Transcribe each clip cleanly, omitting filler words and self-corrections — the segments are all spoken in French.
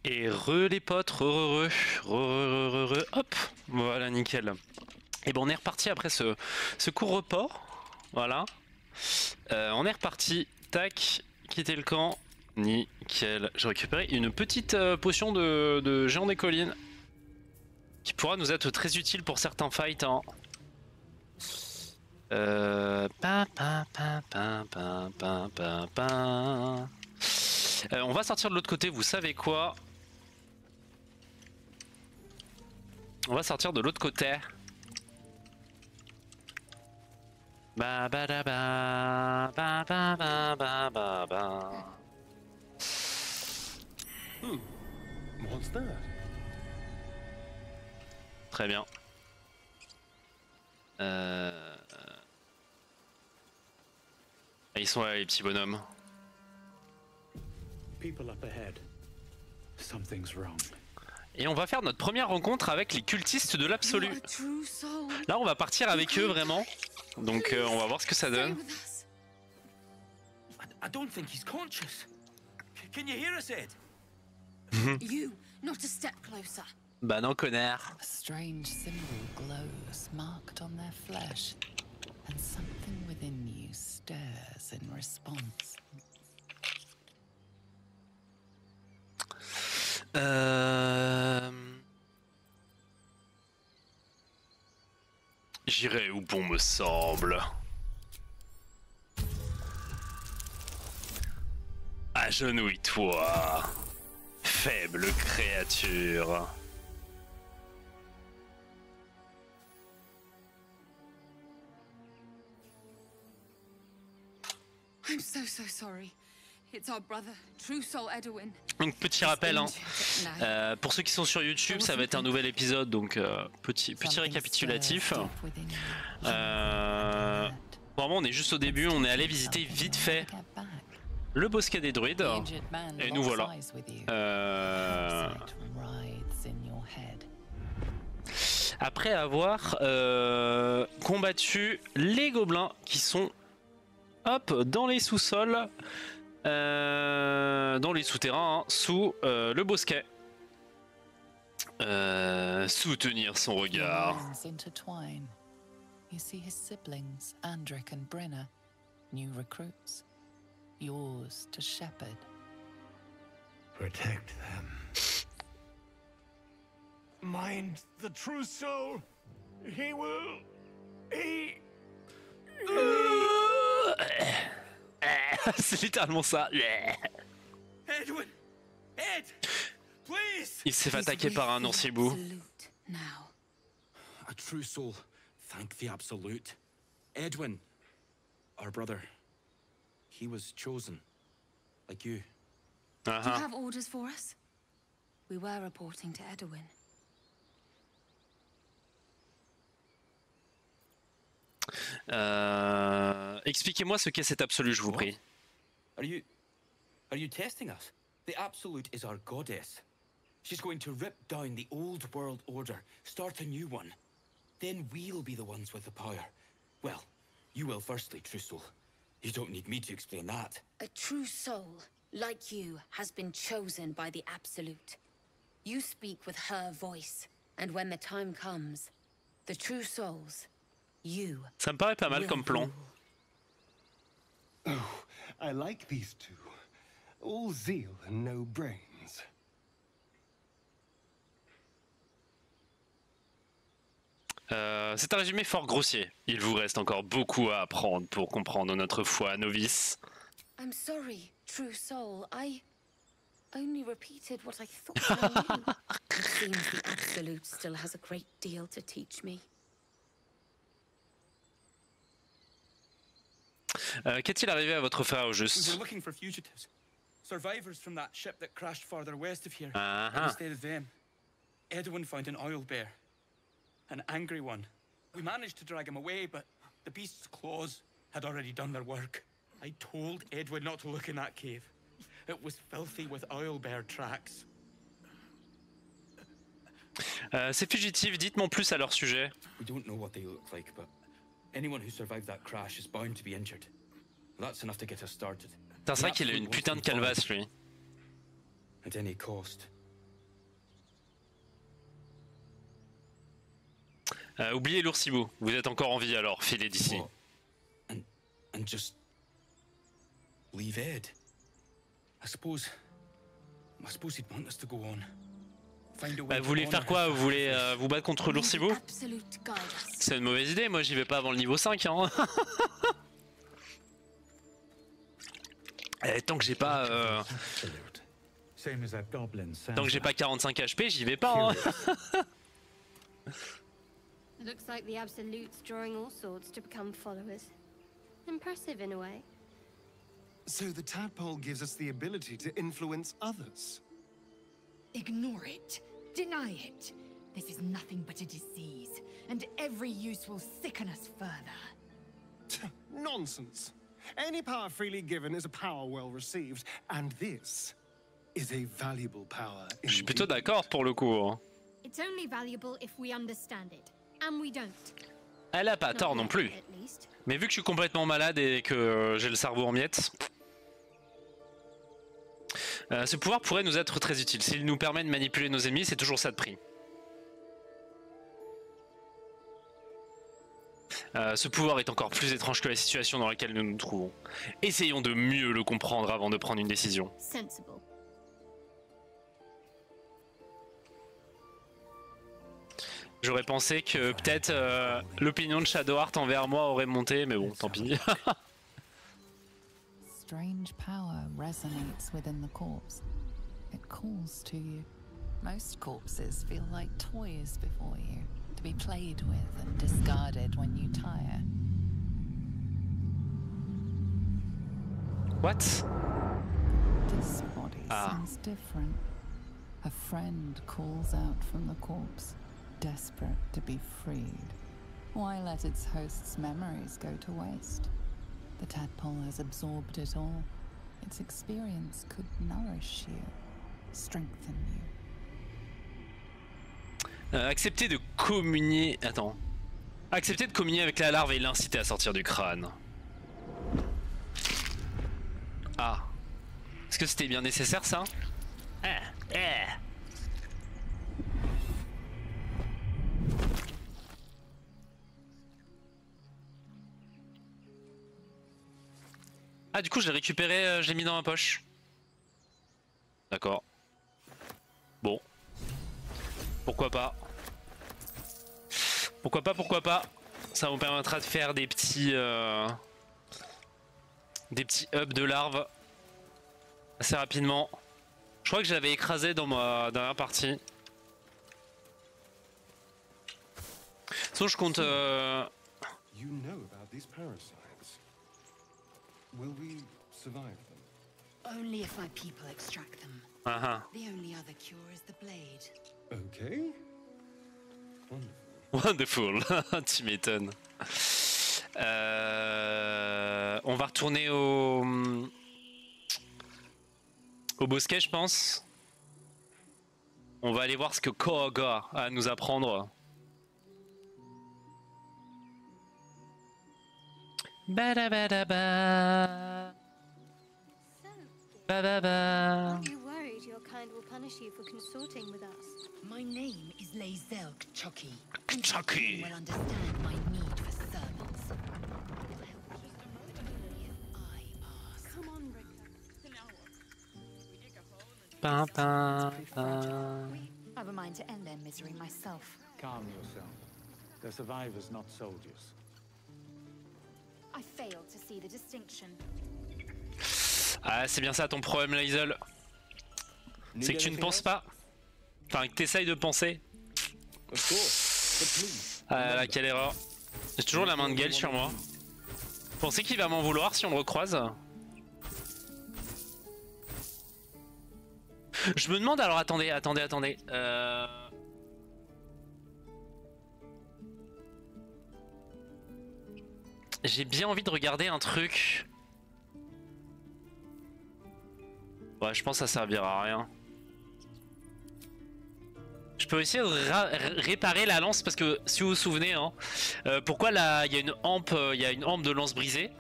Et les potes, hop, voilà nickel. Et bon on est reparti après ce court repas, voilà. On est reparti, tac, quitter le camp, nickel. J'ai récupéré une petite potion de géant des collines qui pourra nous être très utile pour certains fights. Hein. On va sortir de l'autre côté, vous savez quoi? On va sortir de l'autre côté. Ba ba da ba ba ba ba ba ba ba. What's that? Très bien. Ils sont là les petits bonhommes. People up ahead. Something's wrong. Et on va faire notre première rencontre avec les cultistes de l'absolu. Là on va partir avec eux vraiment. Donc on va voir ce que ça donne. I don't think he's conscious. Can you hear us, Ed? You, not a step closer. Bah non connard. A strange symbol glows, marked on their flesh, and something within you stirs in response. J'irai où bon me semble. Agenouille-toi, faible créature. I'm so sorry. It's our brother, True Soul Edwin. Donc petit rappel, hein. Pour ceux qui sont sur YouTube, ça va être un nouvel épisode, donc petit récapitulatif. Vraiment, on est juste au début, on est allé visiter vite fait le bosquet des druides, et nous voilà. Après avoir combattu les gobelins qui sont hop dans les sous-sols. Dans les souterrains, hein, sous le bosquet. Soutenir son regard. You see his siblings, Andric and Brenna, new recruits. Yours to shepherd. Protect them. Mind the true soul. He will. C'est littéralement ça. Edwin! Ed! Please! Il s'est fait attaquer par un oursilbou. A true soul. Thank the Absolute. Edwin, our brother, he was chosen, like you. Do you have orders for us? We were reporting to Edwin. Expliquez-moi ce qu'est cet absolu, je vous prie. Are you testing us? The Absolute is our goddess. She's going to rip down the old world order, start a new one. Then we'll be the ones with the power. Well, you will firstly, True Soul. You don't need me to explain that. A true soul, like you, has been chosen by the Absolute. You speak with her voice, and when the time comes, the true souls, you. Ça me paraît pas mal comme plan. Oh, I like these two. All zeal and no brains. C'est un résumé fort grossier. Il vous reste encore beaucoup à apprendre pour comprendre notre foi novice. I'm sorry, True Soul. I only repeated what I thought I knew. It seems the Absolute still has a great deal to teach me. Qu'est-il arrivé à votre frère au juste? We're looking for fugitives. Survivors from that ship that crashed farther west of here. Instead of them, Edwin found an oil bear. An angry one. We managed to drag him away, but the beast's claws had already done their work. I told Edwin not to look in that cave. It was filthy with oil bear tracks. Ces fugitifs, dites-moi plus à leur sujet. We don't know what they look like, but anyone who survived that crash is bound to be injured. That's enough to get us started. C'est vrai qu'il a une putain de calvasse, lui. At any cost, Oubliez l'oursibou, vous êtes encore en vie alors, filez d'ici. And just leave Ed. I suppose he'd want us to go on. Vous voulez faire quoi? Vous voulez vous battre contre l'oursibou? C'est une mauvaise idée, moi j'y vais pas avant le niveau 5 hein. Tant que j'ai pas tant que j'ai pas 45 HP, j'y vais pas hein. Looks like the Absolute's drawing all sorts to become followers. Impressive in a way. So the tadpole gives us the ability to influence others. Ignore it. Deny it. This is nothing but a disease, and every use will sicken us further. Nonsense. Any power freely given is a power well received, and this is a valuable power. Je suis plutôt d'accord pour le coup. Hein. It's only valuable if we understand it, and we don't. Elle a pas tort non plus. Mais vu que je suis complètement malade et que j'ai le cerveau en miettes, ce pouvoir pourrait nous être très utile. S'il nous permet de manipuler nos ennemis, c'est toujours ça de prix. Ce pouvoir est encore plus étrange que la situation dans laquelle nous nous trouvons. Essayons de mieux le comprendre avant de prendre une décision. Sensible. J'aurais pensé que peut-être l'opinion de Shadowheart envers moi aurait monté, mais bon, tant pis. Strange power resonates within the corpse. It calls to you. Most corpses feel like toys before you, to be played with and discarded when you tire. What? This body seems different. A friend calls out from the corpse, desperate to be freed. Why let its host's memories go to waste? The tadpole has absorbed it all. Its experience could nourish you, strengthen you. Accepter de communier... Attends. Accepter de communier avec la larve et l'inciter à sortir du crâne. Ah. Est-ce que c'était bien nécessaire ça? Ah du coup je l'ai récupéré, je l'ai mis dans ma poche. D'accord. Bon. Pourquoi pas. Pourquoi pas. Ça vous permettra de faire des petits hubs de larves assez rapidement. Je crois que je l'avais écrasé dans ma dernière partie. Sinon je compte... You know about these parasites. Will we survive them? Only if my people extract them. The only other cure is the blade. Okay. Wonderful. Wonderful. Tu m'étonnes. On va retourner au bosquet, je pense. On va aller voir ce que Koga a à nous apprendre. Ba-da-ba-da-ba. Ba-ba-ba. Aren't you worried your kind will punish you for consorting with us? My name is Lae'zel K'Choki. K'Choki. Will understand my need for servants. Come on, Rick. I have a mind to end their misery myself. Calm yourself. They're survivors, not soldiers. I fail to see the distinction. Ah, c'est bien ça ton problème, Lae'zel. C'est que tu ne penses pas. Enfin, que tu essayes de penser. Ah là, quelle erreur. J'ai toujours la main de Gale sur moi. Vous pensez qu'il va m'en vouloir si on le recroise? Je me demande alors, attendez. J'ai bien envie de regarder un truc. Ouais, je pense que ça servira à rien. Je peux essayer de réparer la lance parce que si vous vous souvenez, hein, pourquoi là il y a une hampe de lance brisée,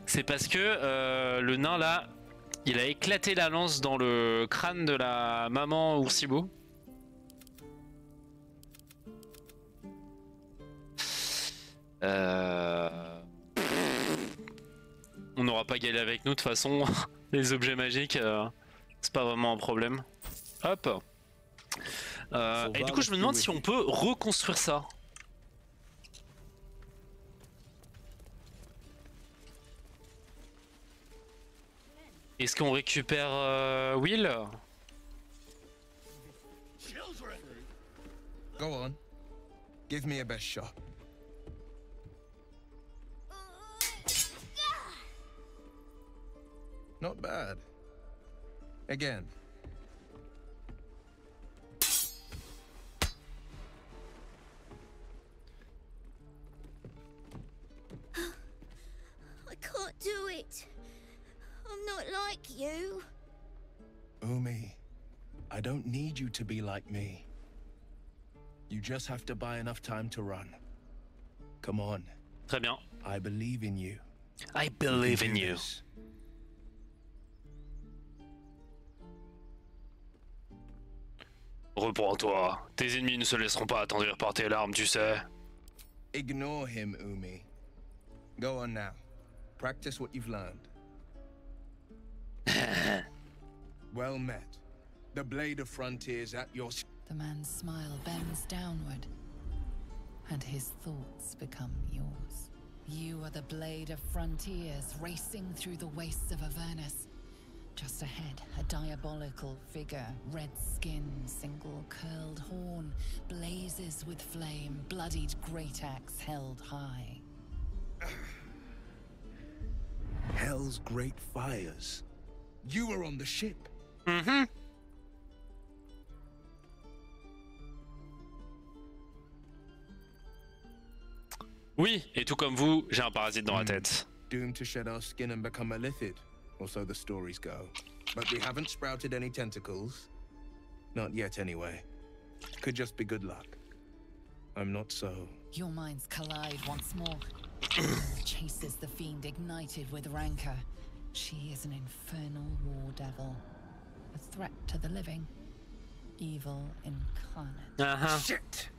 c'est parce que le nain là, il a éclaté la lance dans le crâne de la maman Oursibou. On n'aura pas galé avec nous de toute façon. Les objets magiques, c'est pas vraiment un problème. Hop. Et du coup, je me demande si on peut reconstruire ça. Est-ce qu'on récupère Will? Go on. Give me a best shot. Not bad. Again. I can't do it. I'm not like you. Umi, I don't need you to be like me. You just have to buy enough time to run. Come on. Très bien. I believe in you. I believe in you. Reprends-toi. Tes ennemis ne se laisseront pas attendrir par tes larmes, tu sais. Ignore him, Umi. Go on now. Practice what you've learned. Well met. The blade of frontiers at your... The man's smile bends downward, and his thoughts become yours. You are the blade of frontiers racing through the wastes of Avernus. Just ahead, a diabolical figure, red skin, single curled horn, blazes with flame, bloodied great axe held high. Hell's great fires. You were on the ship. Mm-hmm. Oui, et tout comme vous, j'ai un parasite dans la tête. Doomed to shed our skin and become a lithid, or so the stories go. But we haven't sprouted any tentacles. Not yet, anyway. Could just be good luck. I'm not so... Your minds collide once more. Chases the fiend ignited with rancor. She is an infernal war devil. A threat to the living. Evil incarnate. Uh-huh. Shit!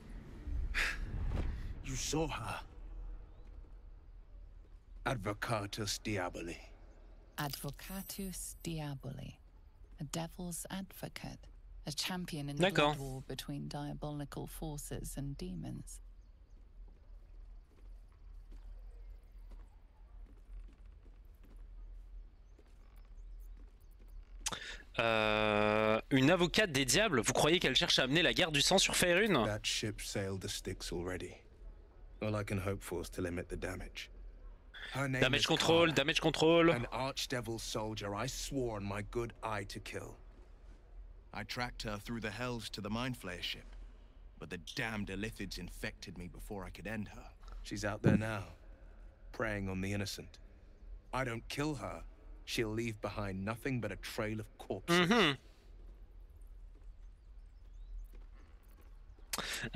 You saw her. Advocatus Diaboli. Advocatus Diaboli. A devil's advocate. A champion in the blood war between diabolical forces and demons. Une avocate des diables, vous croyez qu'elle cherche à amener la guerre du sang sur Faerûn? That ship sailed the Styx already. All I can hope for is to limit the damage. Damage control, damage control. An archdevil soldier I swore on my good eye to kill. I tracked her through the hells to the Mind Flayer ship, but the damned Illithids infected me before I could end her. She's out there now, preying on the innocent. I don't kill her, she'll leave behind nothing but a trail of corpses.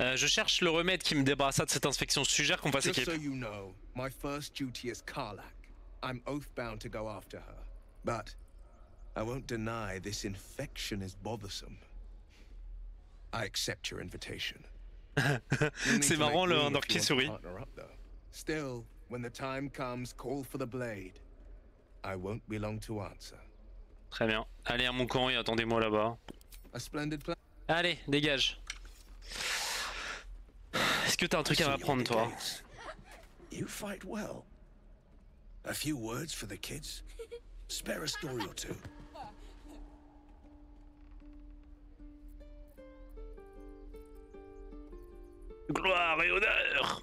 Je cherche le remède qui me débarrassera de cette infection. Je suggère qu'on fasse équipe. Just so you know, my first duty is Karlach. I'm oath-bound to go after her. But I won't deny this infection is bothersome. I accept your invitation. C'est marrant le Andor qui sourit. Still, when the time comes, call for the blade. I won't be long to answer. Très bien. Allez à mon camp et attendez-moi là-bas. A splendid plan. Allez, dégage. Est-ce que t'as un truc à m'apprendre, toi? You fight well. A few words for the kids. Spare a story or two. Gloire et honneur!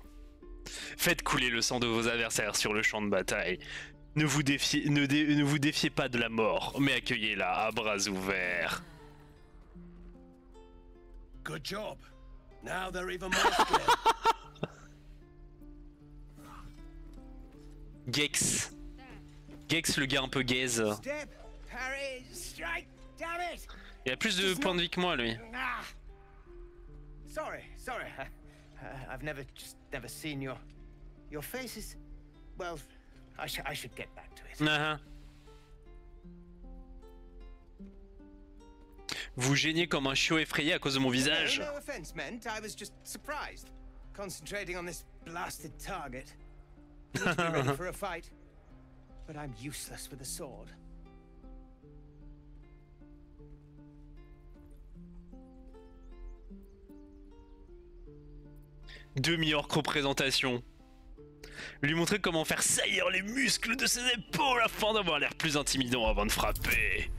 Faites couler le sang de vos adversaires sur le champ de bataille. Ne vous défiez pas de la mort, mais accueillez-la à bras ouverts. Good job. Now they're even more scared. Gex. Gex, le gars un peu gaze. Il a plus de points de vie que moi, lui. Sorry. I've never seen your face is... Well, I should get back to it. Vous gênez comme un chiot effrayé à cause de mon visage. No offense meant. I was just surprised. concentrating on this blasted target. I need to be ready for a fight, but I'm useless with a sword. Demi-orque représentation. Lui montrer comment faire saillir les muscles de ses épaules afin d'avoir l'air plus intimidant avant de frapper.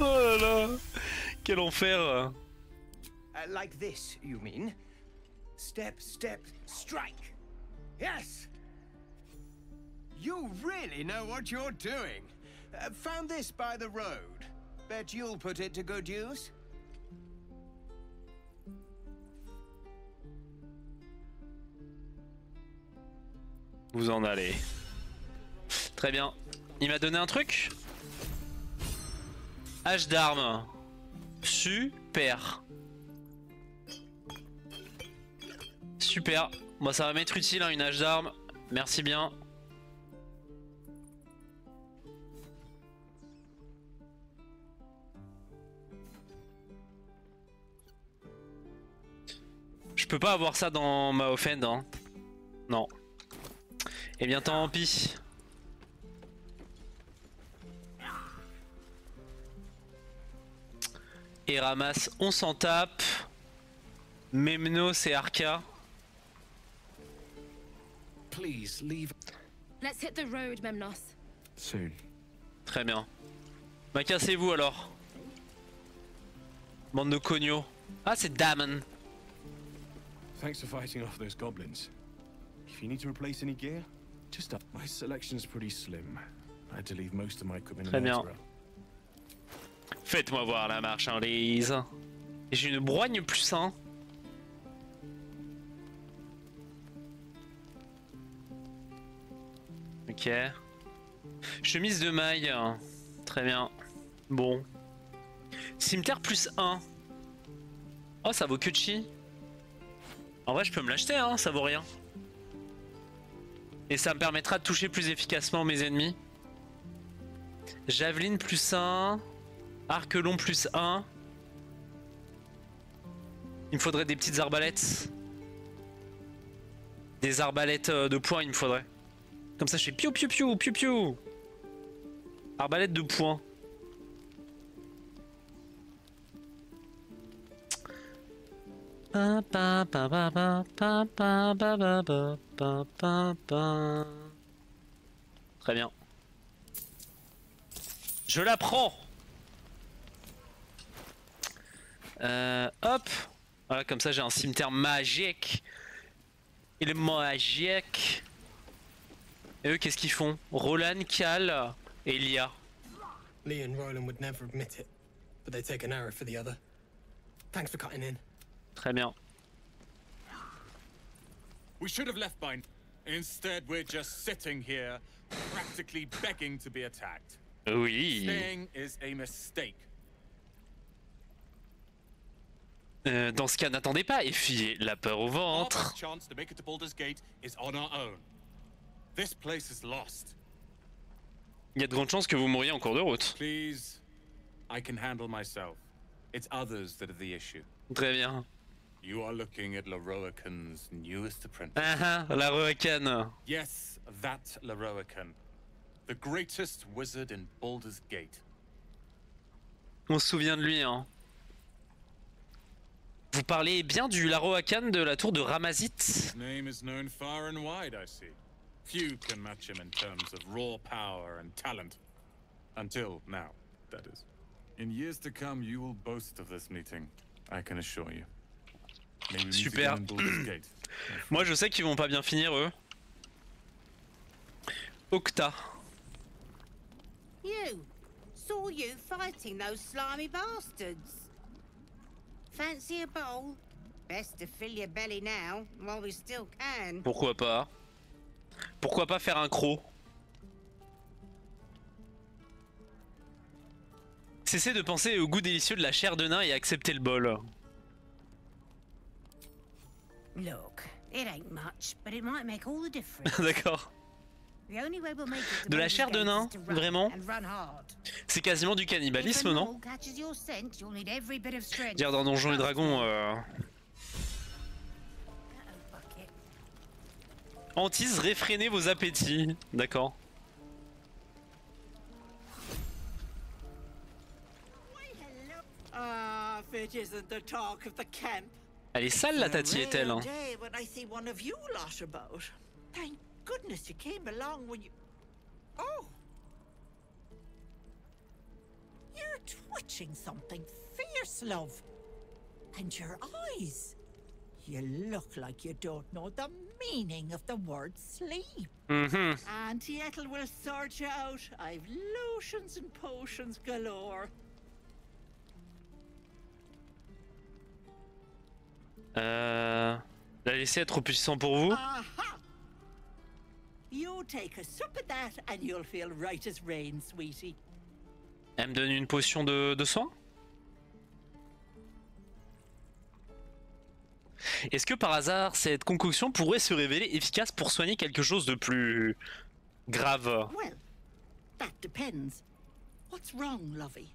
Oh là là, quel enfer. Like this, you mean? Step, step, strike. Yes. You really know what you're doing. Found this by the road. Bet you'll put it to good use. Vous en allez. Très bien. Il m'a donné un truc. Hache d'armes. Super. Super. Moi ça va m'être utile hein, une hache d'armes. Merci bien. Je peux pas avoir ça dans ma offend hein. Non. Eh bien tant pis. Et ramasse, on s'en tape. Memnos et Arca. Please leave. Let's hit the road, Memnos. Soon. Très bien. Bah cassez-vous alors. Bande de cognos. Ah c'est Damon. Thanks for fighting off those goblins. If you need to replace any gear, just up. My selection's pretty slim. I had to leave most of my equipment Très in bien. Ezra. Faites-moi voir la marchandise. J'ai une broigne plus 1. Ok. Chemise de maille. Très bien. Bon. Cimetière plus 1. Oh ça vaut que chi. En vrai je peux me l'acheter hein, ça vaut rien. Et ça me permettra de toucher plus efficacement mes ennemis. Javeline plus 1. Arc long plus 1. Il me faudrait des petites arbalètes. Des arbalètes de poing il me faudrait. Comme ça je fais piou piou piou piou piou. Arbalète de poing. Très bien. Je la prends. Hop. Voilà, comme ça j'ai un cimetière magique. Il est magique. Et eux, qu'est-ce qu'ils font? Roland, Cal et Lia. Lee and Roland would never admit it, but they take an arrow for the other. Thanks for cutting in. Très bien. We should have left by. Instead, we're just sitting here, practically begging to be attacked. Oui. Staying is a mistake. Dans ce cas, n'attendez pas et fuyez la peur au ventre. Our best chance to make it to Baldur's Gate is on our own. This place is lost. Il y a de grandes chances que vous mouriez en cours de route. Please, I can handle myself. It's others that are the issue. Très bien. You are looking at Laroakan's newest apprentice. Ah ah, Laroakan. Yes, that Laroakan. The greatest wizard in Baldur's Gate. On se souvient de lui, hein. Vous parlez bien du Laroakan de la tour de Ramazit? His name is known far and wide, I see. Few can match him in terms of raw power and talent. Until now, that is. In years to come, you will boast of this meeting, I can assure you. Super. Moi je sais qu'ils vont pas bien finir eux. Octa. You saw you fighting those slimy bastards. Fancy a bowl? Best to fill your belly now, while we still can. Pourquoi pas? Pourquoi pas faire un croc? Cessez de penser au goût délicieux de la chair de nain et acceptez le bol. Look, it ain't much, but it might make all the difference. D'accord. De la chair de nain, vraiment? C'est quasiment du cannibalisme, non? Dire dans Donjons et Dragons... Antise, réfrénez vos appétits. D'accord. Elle est sale la Tati est-elle hein. Thank goodness you came along when you... Oh! You're twitching something fierce, love. And your eyes. You look like you don't know the meaning of the word sleep. Auntie Ethel will sort you out. I've lotions and potions galore. La laisser être trop puissant pour vous? You take a sip of that and you'll feel right as rain, sweetie. Elle me donne une potion de soin? Est-ce que par hasard cette concoction pourrait se révéler efficace pour soigner quelque chose de plus grave? Well, that depends. What's wrong, lovey?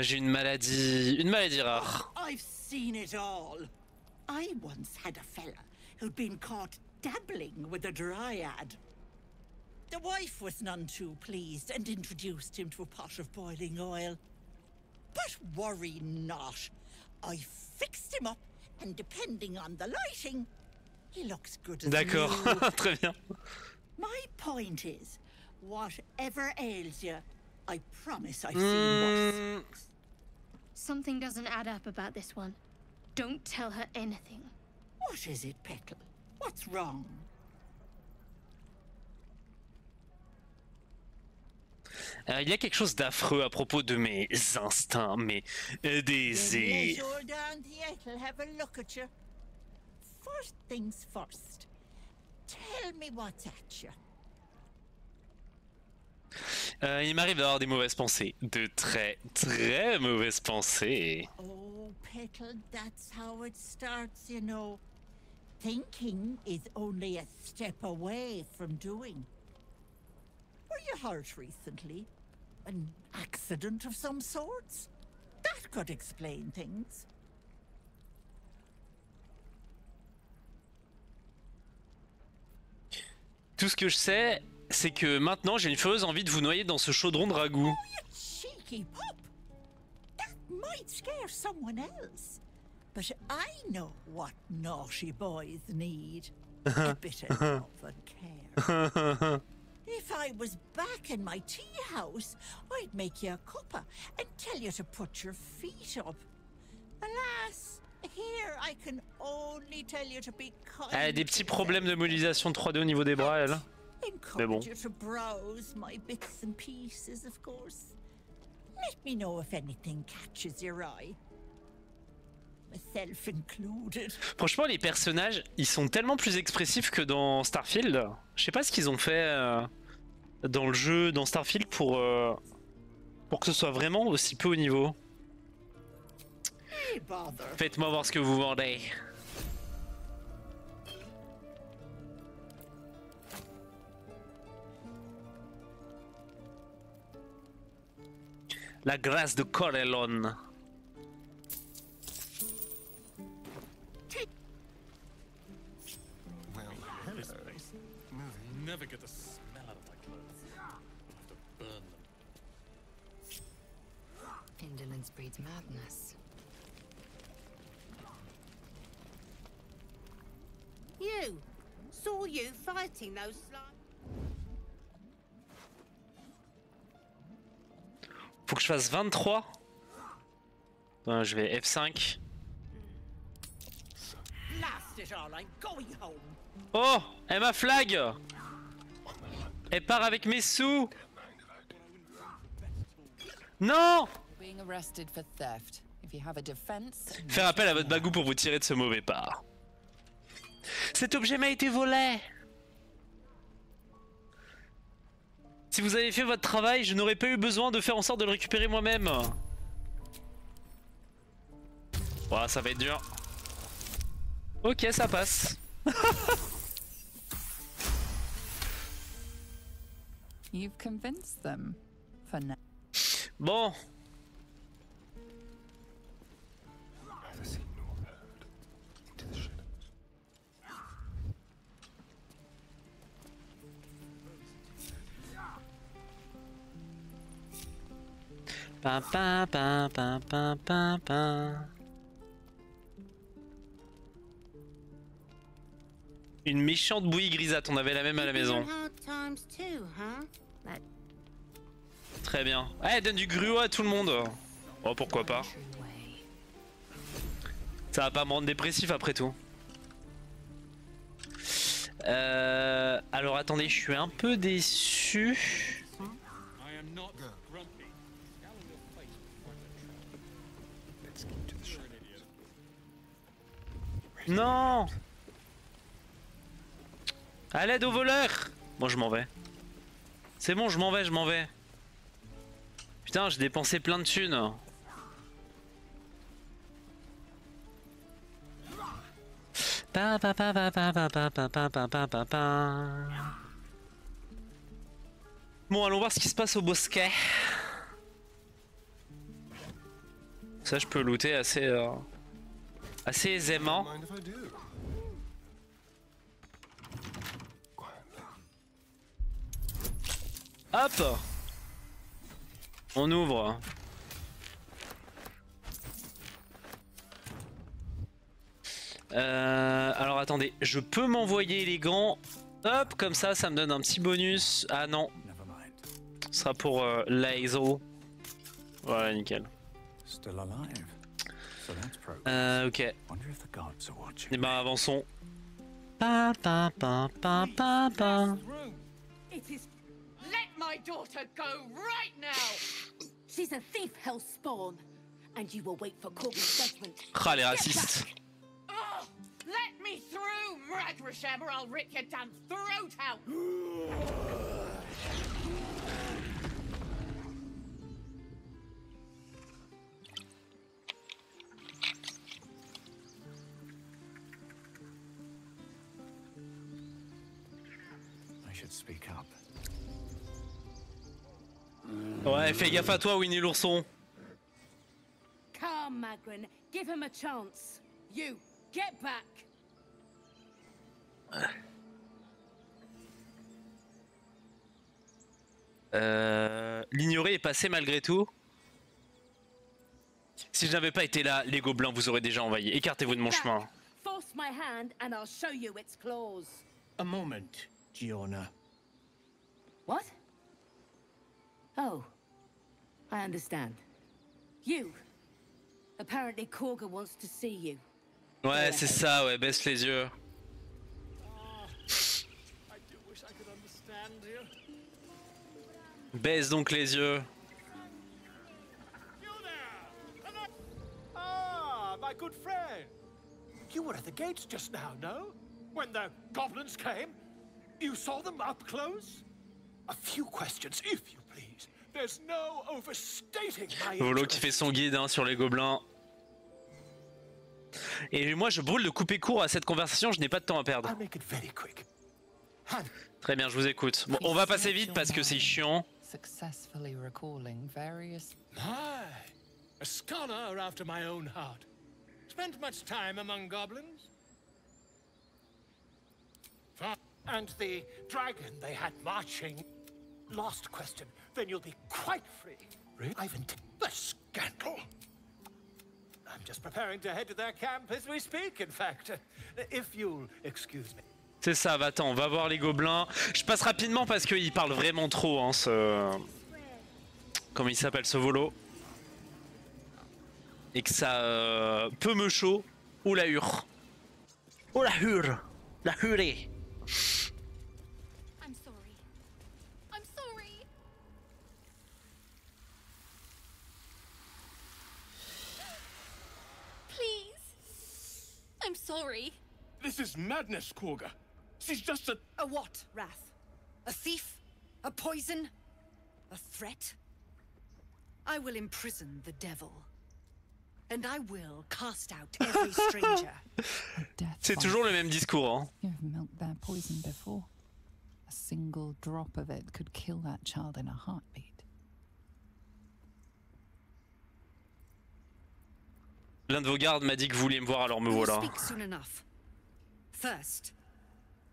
J'ai une maladie rare. I've seen it all. I once had a fella who'd been caught dabbling with a dryad. The wife was none too pleased and introduced him to a pot of boiling oil. But worry not. I fixed him up, and depending on the lighting, he looks good as D'accord, new. très bien. My point is, whatever ails you, I promise I've seen worse. Something doesn't add up about this one. Don't tell her anything. What is it, Petal? What's wrong? Il y a quelque chose d'affreux à propos de mes instincts, mes désirs. Have a look at you. First things first. Tell me what's at you. Il m'arrive d'avoir des mauvaises pensées, de très mauvaises pensées. Oh, Petal, that's how it starts, you know. Thinking is only a step away from doing. Were you hurt recently? An accident of some sorts? That could explain things. Tout ce que je sais, c'est que maintenant j'ai une furieuse envie de vous noyer dans ce chaudron de ragoût. Oh, you cheeky pup! That might scare someone else. But I know what naughty boys need. A bit of love and care. If I was back in my tea house, I'd make you a cuppa and tell you to put your feet up. Alas, here I can only tell you to be kind. Elle a des petits problèmes de modélisation 3D au niveau des bras, elle. Mais bon. You to browse my bits and pieces, of course. Let me know if anything catches your eye. Myself included. Franchement, les personnages, ils sont tellement plus expressifs que dans Starfield. Je sais pas ce qu'ils ont fait dans le jeu, dans Starfield, pour que ce soit vraiment aussi peu haut niveau. Faites-moi voir ce que vous vendez. La grâce de Corellon. Never get the smell out of my clothes. I have to burn them. Indolence breeds madness. You! Saw you fighting those slime... Faut que je fasse 23. Attends, je vais F5. Blast it all, I'm going home. Oh, elle m'a flag. Elle part avec mes sous. Non. Faire appel à votre bagou pour vous tirer de ce mauvais pas. Cet objet m'a été volé. Si vous avez fait votre travail, je n'aurais pas eu besoin de faire en sorte de le récupérer moi-même. Voilà, ça va être dur. Ok, ça passe. You've convinced them for now. Bon. Pa, pa, pa, pa, pa, pa, pa. Une méchante bouillie grisâtre, on avait la même à la maison. Très bien. Ah, elle donne du gruau à tout le monde. Oh, pourquoi pas. Ça va pas me rendre dépressif après tout. Alors attendez, je suis un peu déçu. Non! À l'aide aux voleurs! Bon, je m'en vais. C'est bon, je m'en vais. Putain, j'ai dépensé plein de thunes. Pa, pa, pa, pa, pa, pa, pa, pa, pa, pa, pa, pa. Bon, allons voir ce qui se passe au bosquet. Ça, je peux looter assez aisément. Hop! On ouvre. Alors attendez, je peux m'envoyer les gants. Hop, comme ça, ça me donne un petit bonus. Ah non. Ce sera pour l'ISO. Voilà, nickel. Ok. Et ben avançons. Pa pa pa pa pa pa. Let my daughter go right now. She's a thief, hellspawn, and you will wait for Corby's judgment. Ah, les racistes. Oh, let me through, Mragrasham, or I'll rip your damn throat out. Ouais, fais gaffe à toi, Winnie l'ourson. Come, Magrin, give him a chance. You, get back. L'ignorer est passé malgré tout. Si je n'avais pas été là, les gobelins vous auraient déjà envahi. Écartez-vous de mon chemin. Force my hand and I'll show you its claws. A moment, Giona. What? Oh, I understand. You. Apparently Korga wants to see you. Ouais, c'est ça, ouais, baisse les yeux. Baisse donc les yeux. Ah, my good friend. You were at the gates just now, no? When the goblins came? You saw them up close? A few questions, if you please. There's no overstating my Volo qui fait son guide hein, sur les gobelins. Et moi je brûle de couper court à cette conversation, je n'ai pas de temps à perdre. Très bien, je vous écoute. Bon, on va passer vite parce que c'est chiant. Successfully recalling various... My, a scholar after my own heart. Spent much time among goblins? And the dragon they had marching. Last question, then you'll be quite free. Really? The scandal. I'm just preparing to head to their camp as we speak, in fact. If you'll excuse me. C'est ça, attends, on va voir les gobelins. Je passe rapidement parce qu'il parle vraiment trop, hein, ce... Comment il s'appelle, ce Volo. Et que ça peut me chaud. Ou la hure. Oh la hure. La hurée. I'm sorry. I'm sorry. Please. I'm sorry. This is madness, Korga. She's just a... A what, Wrath? A thief? A poison? A threat? I will imprison the devil. And I will cast out every stranger. C'est toujours le même discours, hein. You've milked their poison before. A single drop of it could kill that child in a heartbeat. L'un de vos gardes m'a dit que vous vouliez me voir, alors me voilà. Speak soon enough. First,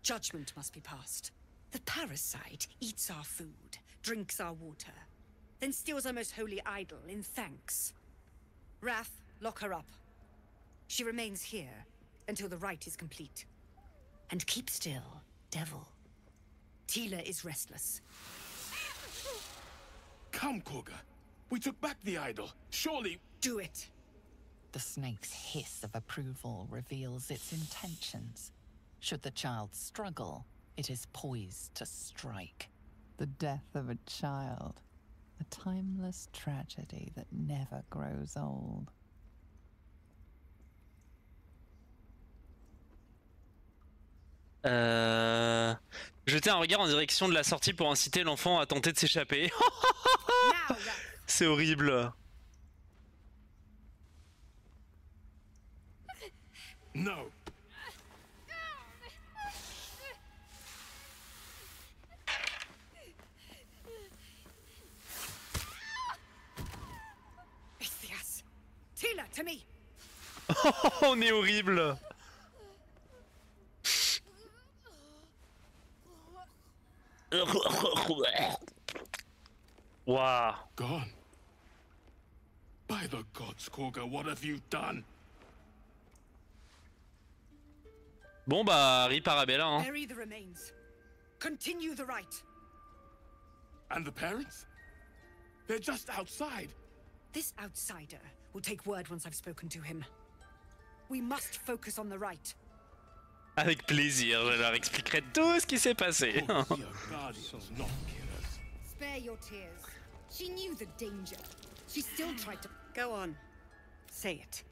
judgment must be passed. The parasite eats our food, drinks our water, then steals our most holy idol in thanks. Wrath, lock her up. She remains here until the rite is complete. And keep still, devil. Tila is restless. Come, Korga. We took back the idol. Surely... Do it. The snake's hiss of approval reveals its intentions. Should the child struggle, it is poised to strike. The death of a child. A timeless tragedy that never grows old. Jeter un regard en direction de la sortie pour inciter l'enfant à tenter de s'échapper. C'est horrible. No. Ithias! Tila, to me! On est horrible. Wow. Gone. By the gods, Korga, what have you done? Bon bah, rip Arabella, hein. Bury the remains. Continue the rite. And the parents? They're just outside. This outsider will take word once I've spoken to him. We must focus on the rite. Avec plaisir, je leur expliquerai tout ce qui s'est passé. Spare your tears. She knew the danger. She still tried to... Go on. Say it.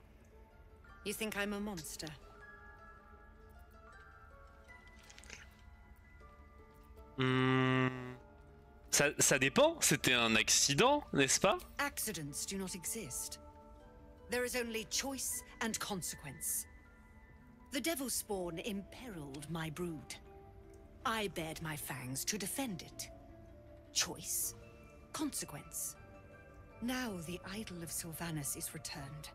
You think I'm a monster? Ça dépend, c'était un accident, n'est-ce pas? Accidents do not exist. There is only choice and consequence. The devil spawn imperiled my brood. I bared my fangs to defend it. Choice, consequence. Now the idol of Sylvanus is returned,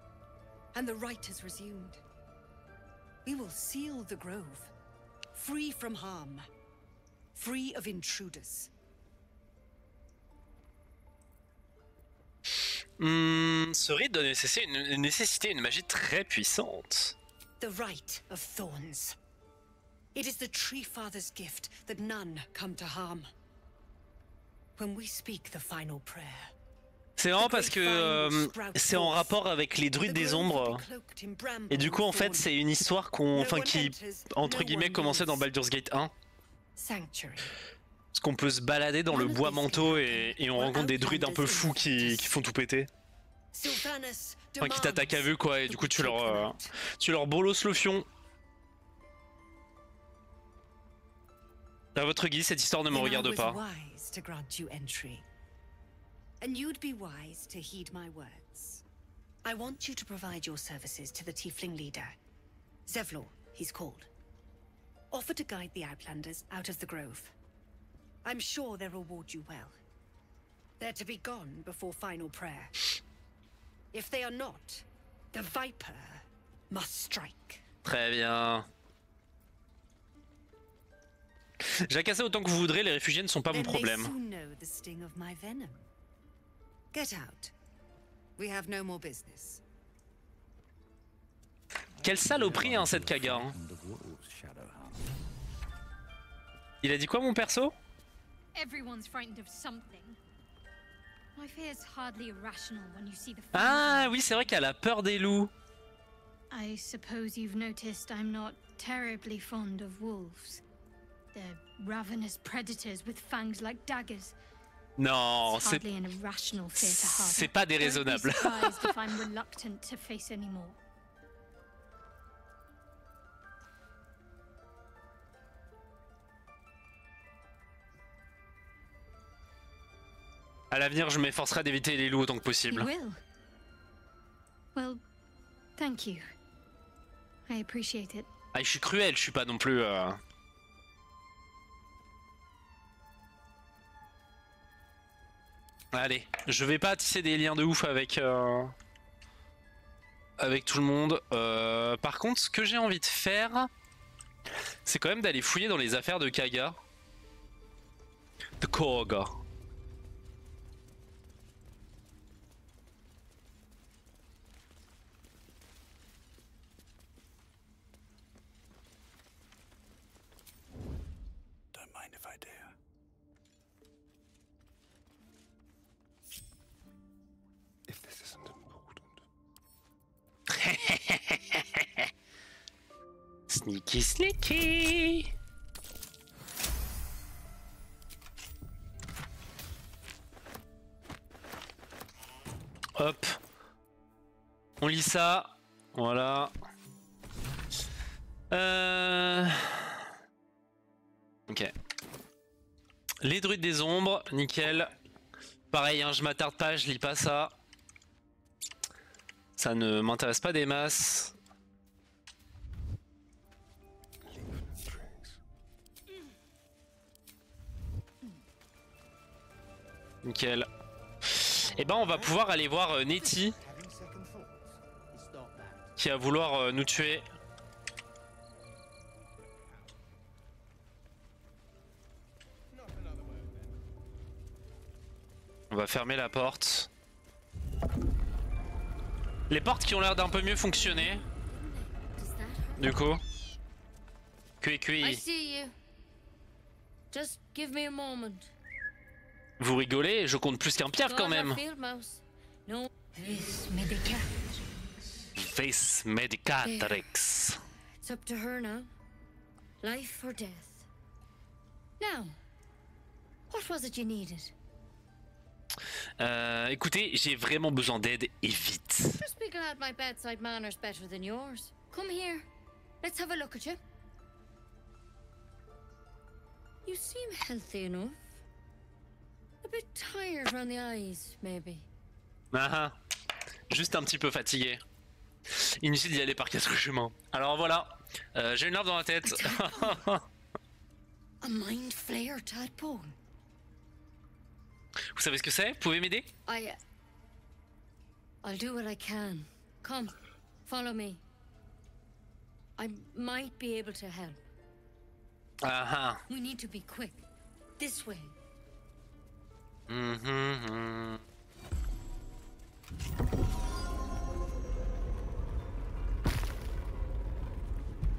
and the rite has resumed. We will seal the grove, free from harm, free of intruders. Ce rite doit nécessiter une magie très puissante. The rite of thorns. It is the Tree Father's gift that none come to harm. When we speak the final prayer. C'est marrant parce que c'est en rapport avec les druides des ombres. Et du coup en fait c'est une histoire qui entre guillemets commençait dans Baldur's Gate 1. Parce qu'on peut se balader dans le bois manteau et on rencontre des druides un peu fous qui font tout péter. Enfin qui t'attaquent à vue quoi, et du coup tu leur bolosses le fion. À votre guise, cette histoire ne me regarde pas. And you'd be wise to heed my words. I want you to provide your services to the Tiefling leader. Zevlor, he's called. Offer to guide the Outlanders out of the grove. I'm sure they'll reward you well. They're to be gone before final prayer. If they are not, the Viper must strike. Très bien. Jacassez autant que vous voudrez, les réfugiés ne sont pas mon problème. Get out. We have no more business. Quelle saloperie hein, cette Kaga. Hein. Il a dit quoi mon perso? Everyone's frightened of something. My fear is hardly irrational when you see the Ah oui, c'est vrai qu'elle a peur des loups. I suppose you've noticed I'm not terribly fond of wolves. They're ravenous predators with fangs like daggers. Non, c'est pas déraisonnable. À l'avenir, je m'efforcerai d'éviter les loups autant que possible. Well, Thank you. I appreciate it. Ah, je suis cruel, je suis pas non plus... Allez, je vais pas tisser des liens de ouf avec... avec tout le monde. Par contre, ce que j'ai envie de faire, c'est quand même d'aller fouiller dans les affaires de Kaga. De Koga. Don't mind if I do. If this isn't important. Sneaky, sneaky. Hop. On lit ça. Voilà. Ok. Les druides des ombres, nickel. Pareil, hein, je m'attarde pas, je lis pas ça. Ça ne m'intéresse pas des masses. Nickel. Et ben on va pouvoir aller voir Nettie qui va vouloir nous tuer. On va fermer la porte. Les portes qui ont l'air d'un peu mieux fonctionner. Du coup. I see you. Just give me a moment. Vous rigolez, je compte plus qu'un piaf quand même. Face Medicatrix. It's up to her now. Life or death. Now, what was it you needed? Écoutez, j'ai vraiment besoin d'aide et vite. Most people had my bedside manners better than yours. Come here. Let's have a look at you. You seem healthy enough. A bit tired around the eyes, maybe. Ah, juste un petit peu fatigué. Inutile d'y aller par 4 chemins. Alors voilà, j'ai une larve dans la tête. A mind flayer tadpole. Vous savez ce que c'est? Vous pouvez m'aider? I'll do what I can. Come, follow me. I might be able to help. We need to be quick. This way.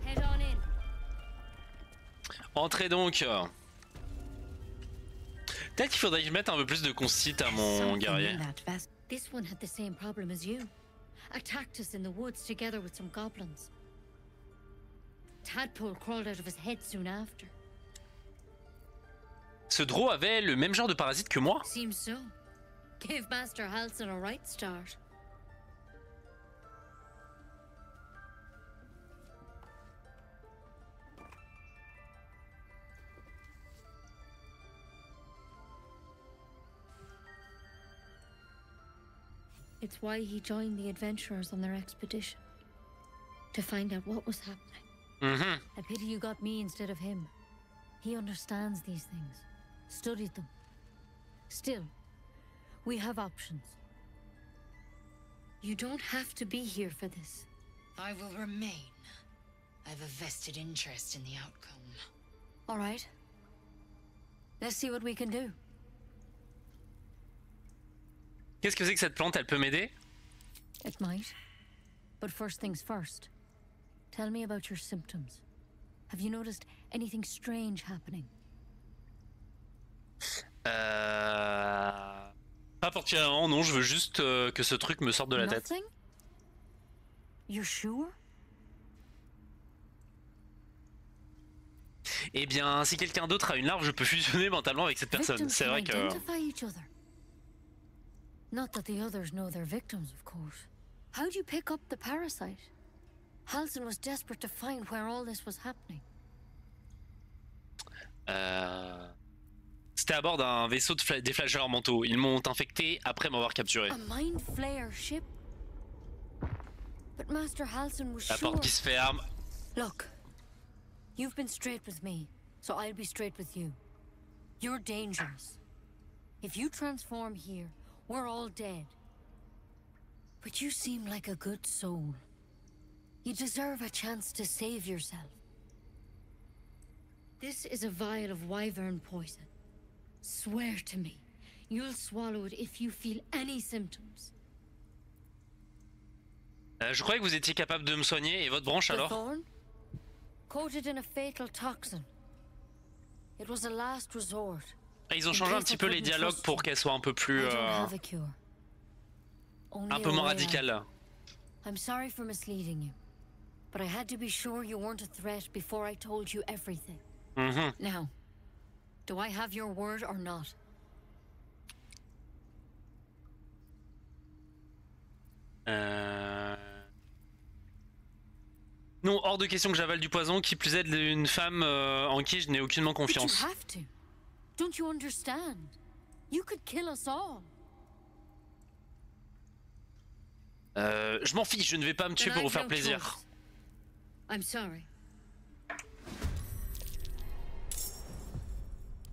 Head on in. Entrez donc. Peut-être qu'il faudrait que je mette un peu plus de concite à mon guerrier. This one had the same problem as you. Attacked us in the woods together with some goblins. Tadpole crawled out of his head soon after. Ce draw avait le même genre de parasite que moi? Seems so. Give Master Halsin a right start. It's why he joined the adventurers on their expedition. To find out what was happening. A pity you got me instead of him. He understands these things. Studied them. Still, we have options. You don't have to be here for this. I will remain. I have a vested interest in the outcome. All right. Let's see what we can do. Qu'est-ce que c'est que cette plante? Elle peut m'aider? It might. But first things first. Tell me about your symptoms. Have you noticed anything strange happening? Pas particulièrement, non, je veux juste que ce truc me sorte de la tête. You're sure? Eh bien, si quelqu'un d'autre a une larve, je peux fusionner mentalement avec cette personne. C'est vrai que... Not that the others know they're victims, of course. How'd you pick up the parasite? Halsin was desperate to find where all this was happening. C'était à bord d'un vaisseau des flageurs mentaux. Ils m'ont infecté après m'avoir capturé. A mind flayer ship? But Master Halsin was La sure. porte qui se ferme. Look, you've been straight with me, so I'll be straight with you. You're dangerous. If you transform here, we're all dead. But you seem like a good soul. You deserve a chance to save yourself. This is a vial of wyvern poison. Swear to me, you'll swallow it if you feel any symptoms. Je croyais que vous étiez capable de me soigner, et votre branche The alors? thorn? Coated in a fatal toxin. It was a last resort. Ils ont changé un petit peu les dialogues pour qu'elles soient un peu plus... un peu moins radicales. I'm sorry for misleading you, but I had to be sure you weren't a threat before I told you everything. Now, do I have your word or not? Non, hors de question que j'avale du poison, qui plus est d'une femme en qui je n'ai aucunement confiance. But you have to. Don't you understand? You could kill us all. Je m'en fiche, je ne vais pas me tuer pour vous faire plaisir. I'm sorry.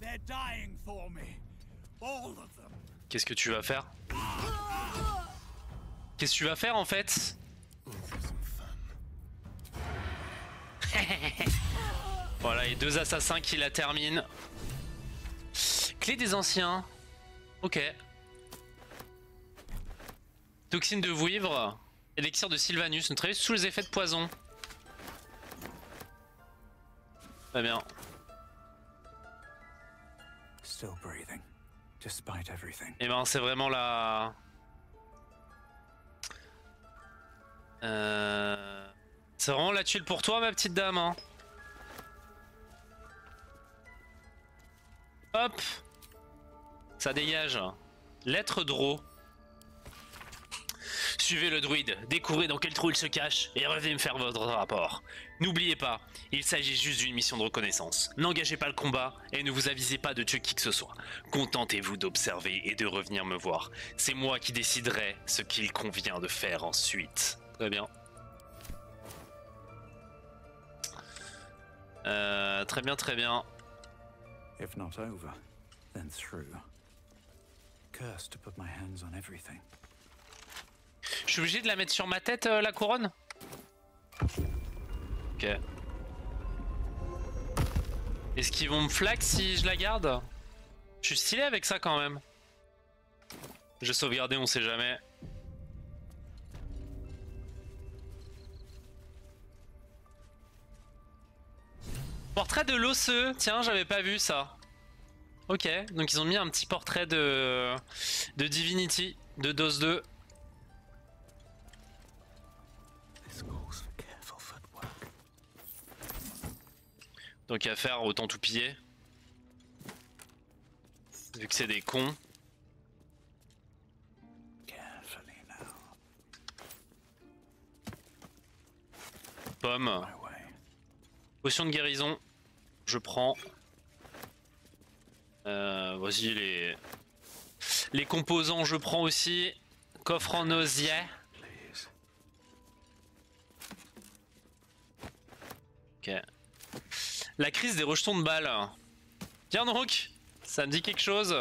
They're dying for me. All of them. Qu'est-ce que tu vas faire? Qu'est-ce que tu vas faire en fait? Voilà, les deux assassins qui la terminent. Clé des anciens. Ok. Toxine de vouivre. Élixir de Sylvanus. Nous travaillons sous les effets de poison. Très bien. Still breathing, despite everything. Et ben c'est vraiment la... C'est vraiment la tuile pour toi ma petite dame hein. Hop. Ça dégage. Lettre Draw. Suivez le druide, découvrez dans quel trou il se cache et revenez me faire votre rapport. N'oubliez pas, il s'agit juste d'une mission de reconnaissance. N'engagez pas le combat et ne vous avisez pas de tuer qui que ce soit. Contentez-vous d'observer et de revenir me voir. C'est moi qui déciderai ce qu'il convient de faire ensuite. Très bien. Très bien, très bien. If not over, then through. Cursed to put my hands on everything. Je suis obligé de la mettre sur ma tête, la couronne? Ok. Est-ce qu'ils vont me flag si je la garde? Je suis stylé avec ça quand même. Je vais sauvegarder, on sait jamais. Portrait de l'osseux, tiens, j'avais pas vu ça. Ok, donc ils ont mis un petit portrait de Divinity, de DOS 2. Donc à faire, autant tout piller. Vu que c'est des cons. Pomme. Potion de guérison. Je prends. Vas-y les composants je prends aussi. Coffre en osier. Ok. La crise des rejetons de balles. Tiens donc, ça me dit quelque chose.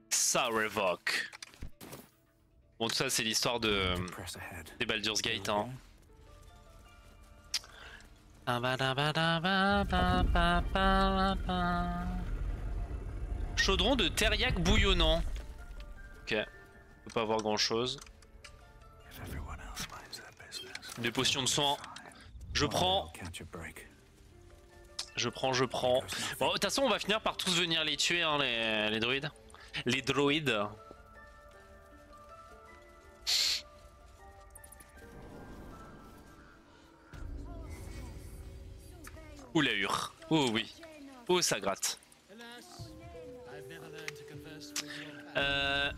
Ça révoque. Bon tout ça c'est l'histoire de des Baldur's Gate hein. Chaudron de Teriac bouillonnant. Ok, on peut pas voir grand chose. Des potions de soin. Je prends. Je prends. Bon, de toute façon, on va finir par tous venir les tuer, hein, les druides. Les droïdes. Ouh la hure. Oh oui. Oh ça gratte.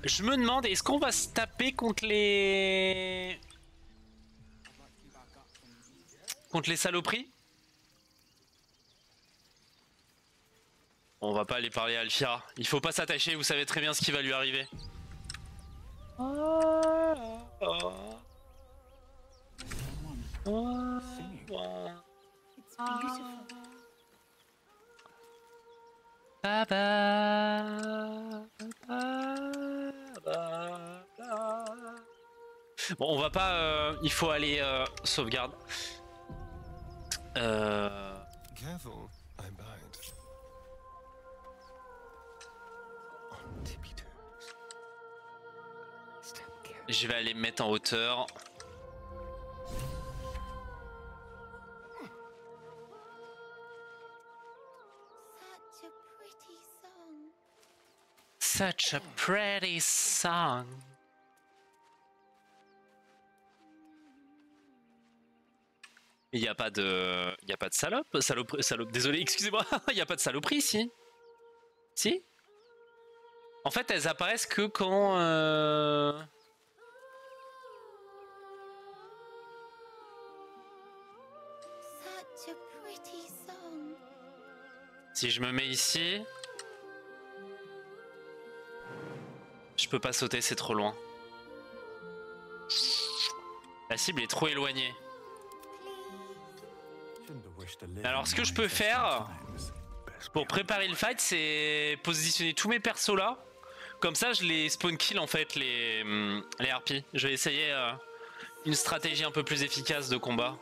Je me demande, est-ce qu'on va se taper contre les... contre les saloperies? On va pas aller parler à Alfira. Il faut pas s'attacher, vous savez très bien ce qui va lui arriver. Oh. It's beautiful. Bon, on va pas. Il faut aller sauvegarde. Careful, I'm behind. On tippy toes. Step careful. Je vais aller me mettre en hauteur. Such a pretty song. Il n'y a pas de salope, désolé, excusez-moi, il n'y a pas de saloperie ici. Si? En fait, elles apparaissent que quand... Si je me mets ici... Je peux pas sauter, c'est trop loin. La cible est trop éloignée. Alors ce que je peux faire pour préparer le fight, c'est positionner tous mes persos là. Comme ça je les spawn kill en fait, les harpies. Je vais essayer une stratégie un peu plus efficace de combat.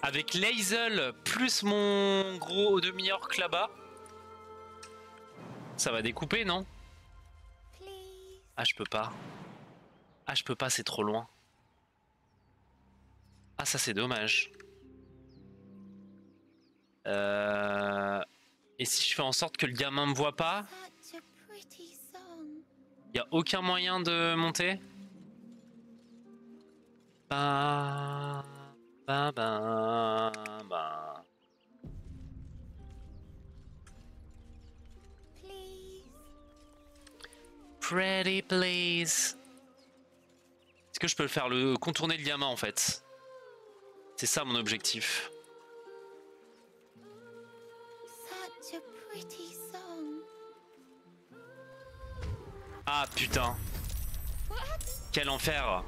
Avec Lae'zel plus mon gros demi-orc là-bas. Ça va découper, non? Ah, je peux pas. Ah, je peux pas, c'est trop loin. Ah, ça, c'est dommage. Et si je fais en sorte que le gamin me voit pas? Y a aucun moyen de monter? Bah... Pretty please. Est-ce que je peux faire contourner le diamant en fait? C'est ça mon objectif. Ah putain. Quel enfer.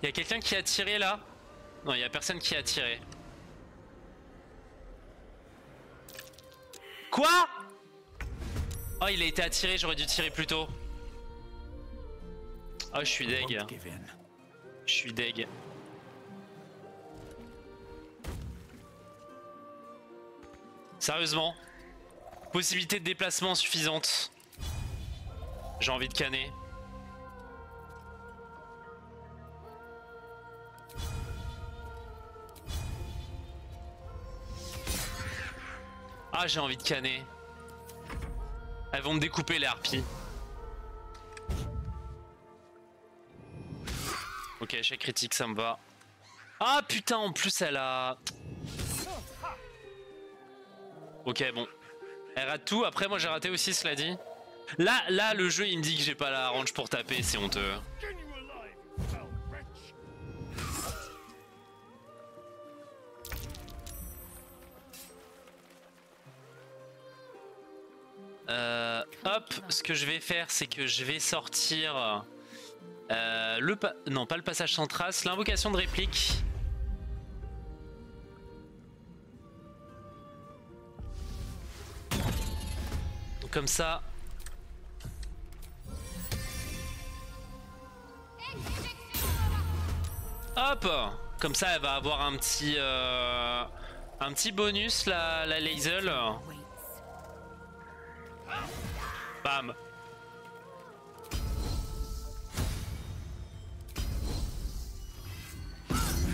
Il y a quelqu'un qui a tiré là? Non, il y a personne qui a tiré. Quoi? Oh, il a été attiré, j'aurais dû tirer plus tôt. Oh, je suis deg. Je suis deg. Sérieusement? Possibilité de déplacement suffisante. J'ai envie de canner. Ah, j'ai envie de canner. Elles vont me découper les harpies. Ok, échec critique, ça me va. Ah putain, en plus elle a... Ok, bon. Elle rate tout. Après, moi j'ai raté aussi, cela dit. Là, le jeu il me dit que j'ai pas la range pour taper, c'est honteux. Hop, ce que je vais faire, c'est que je vais sortir non, pas le passage sans trace, l'invocation de réplique. Donc, comme ça. Hop, comme ça, elle va avoir un petit bonus, la Lae'zel. Bam.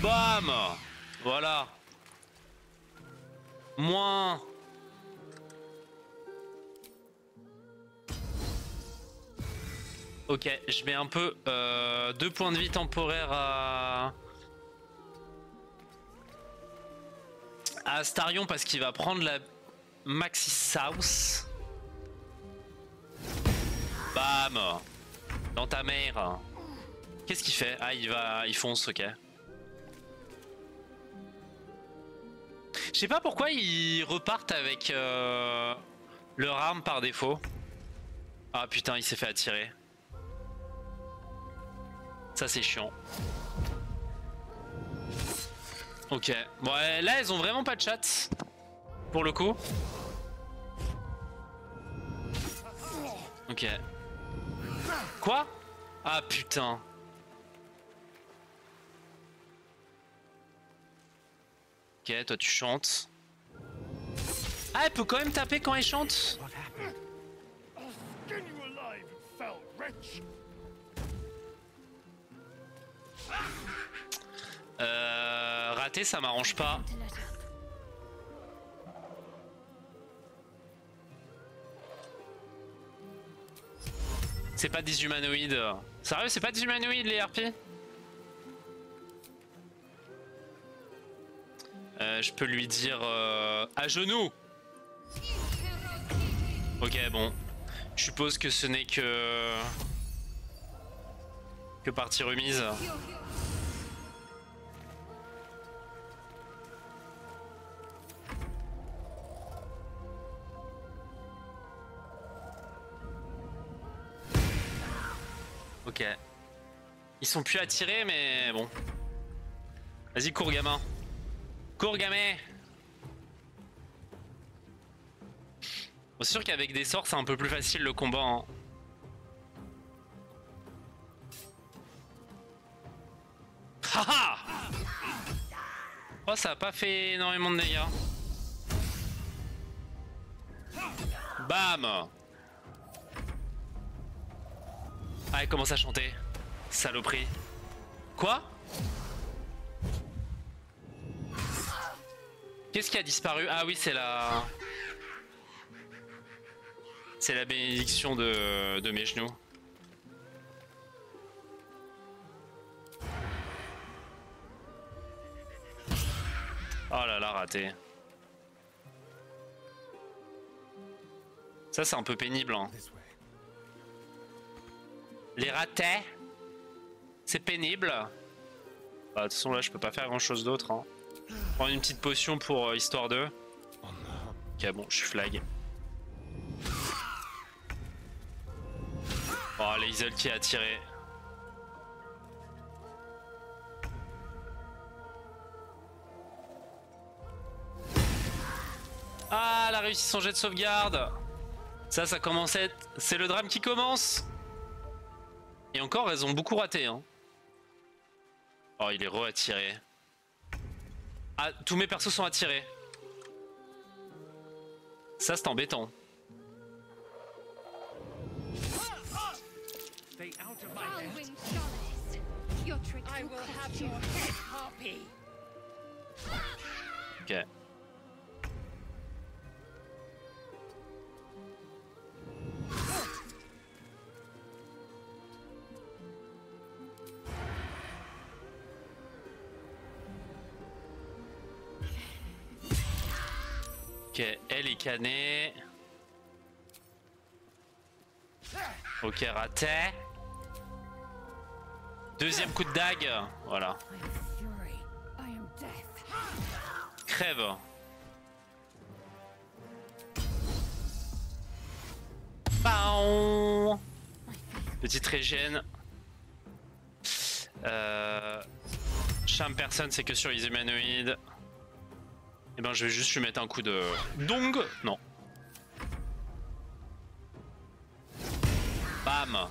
Bam. Voilà. Moins. Ok, je mets un peu 2 points de vie temporaires à Astarion parce qu'il va prendre la Maxi Sauce. Bam. Dans ta mère. Qu'est-ce qu'il fait? Ah, il fonce, ok. Je sais pas pourquoi ils repartent avec leur arme par défaut. Ah putain, il s'est fait attirer. Ça c'est chiant. Ok. Bon, là elles ont vraiment pas de chat. Pour le coup. Ok. Quoi? Ah putain. Ok, toi tu chantes. Ah, elle peut quand même taper quand elle chante. Raté, ça m'arrange pas. C'est pas des humanoïdes. Sérieux, c'est pas des humanoïdes les harpies? Je peux lui dire à genoux. Ok, bon. Je suppose que ce n'est que partie remise. Ok. Ils sont plus attirés, mais bon. Vas-y, cours, gamin. Cours, gamin. Bon, c'est sûr qu'avec des sorts, c'est un peu plus facile le combat. Hein. Haha. Oh, ça a pas fait énormément de dégâts. Bam. Ah, elle commence à chanter. Saloperie. Quoi? Qu'est-ce qui a disparu? Ah oui, c'est la... C'est la bénédiction de mes genoux. Oh là là, raté. Ça, c'est un peu pénible. Hein. Les ratés, c'est pénible. Bah, de toute façon, là, je peux pas faire grand chose d'autre. Hein. Prendre une petite potion pour histoire d'eux. Ok, bon, je suis flag. Oh, Lae'zel qui est attiré. Ah, elle a réussi son jet de sauvegarde. Ça commence à être... C'est le drame qui commence. Et encore, elles ont beaucoup raté. Hein. Oh, il est re-attiré. Ah, tous mes persos sont attirés. Ça, c'est embêtant. Ok. Ok, elle est cannée. Ok, raté. Deuxième coup de dague. Voilà. Crève. Baon. Petite régène. Charme personne, c'est que sur les humanoïdes. Et ben je vais juste lui mettre un coup de dong. Non. Bam.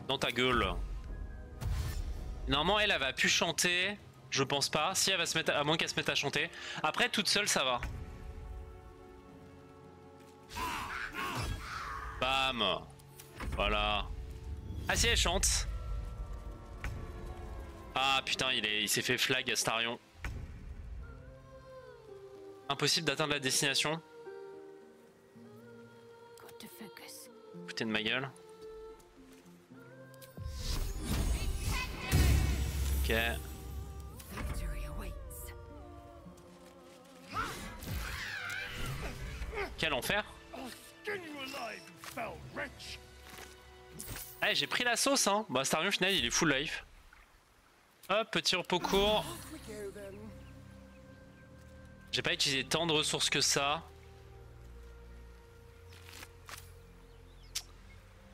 Dans ta gueule. Normalement elle va pu chanter. Je pense pas. Si elle va se mettre, à moins qu'elle se mette à chanter. Après toute seule ça va. Bam. Voilà. Ah si elle chante. Ah putain il s'est fait flag Astarion. Impossible d'atteindre la destination. Foutez de ma gueule. Ok. Quel enfer. Allez, j'ai pris la sauce, hein. Bah, Astarion, final, il est full life. Hop, petit repos court. J'ai pas utilisé tant de ressources que ça.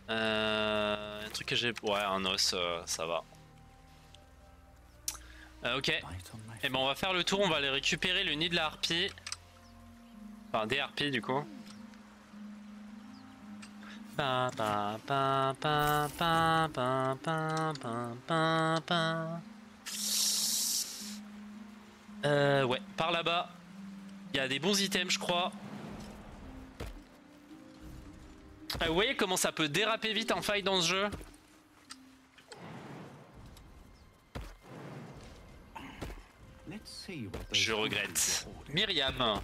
Un truc que j'ai... Ouais, un os, ça va. Ok. Et ben on va faire le tour, on va aller récupérer le nid de la harpie. Enfin, des harpies du coup. Ouais, par là-bas. Il y a des bons items, je crois. Vous voyez comment ça peut déraper vite en fight dans ce jeu? Je regrette. Myriam.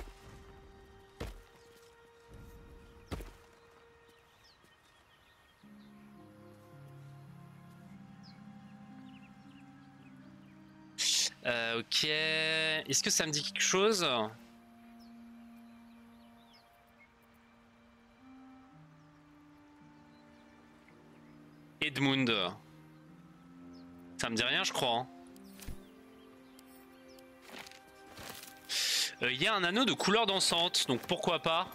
Ok. Est-ce que ça me dit quelque chose? Edmund. Ça me dit rien, je crois. Il y a un anneau de couleur dansante, donc pourquoi pas?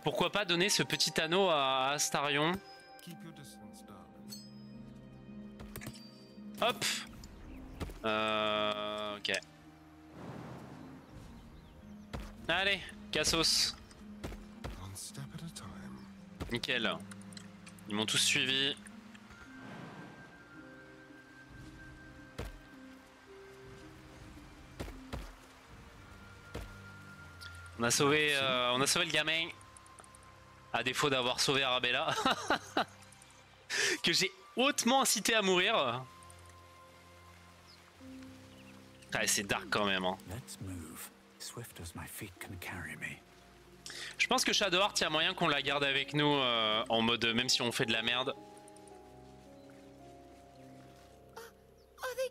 Pourquoi pas donner ce petit anneau à Astarion? Hop. Ok. Allez, Cassos. Nickel. Ils m'ont tous suivi. On a sauvé le gamin. À défaut d'avoir sauvé Arabella. Que j'ai hautement incité à mourir. Ah, c'est dark quand même. Hein. Je pense que Shadowheart, il y a moyen qu'on la garde avec nous en mode même si on fait de la merde. Are they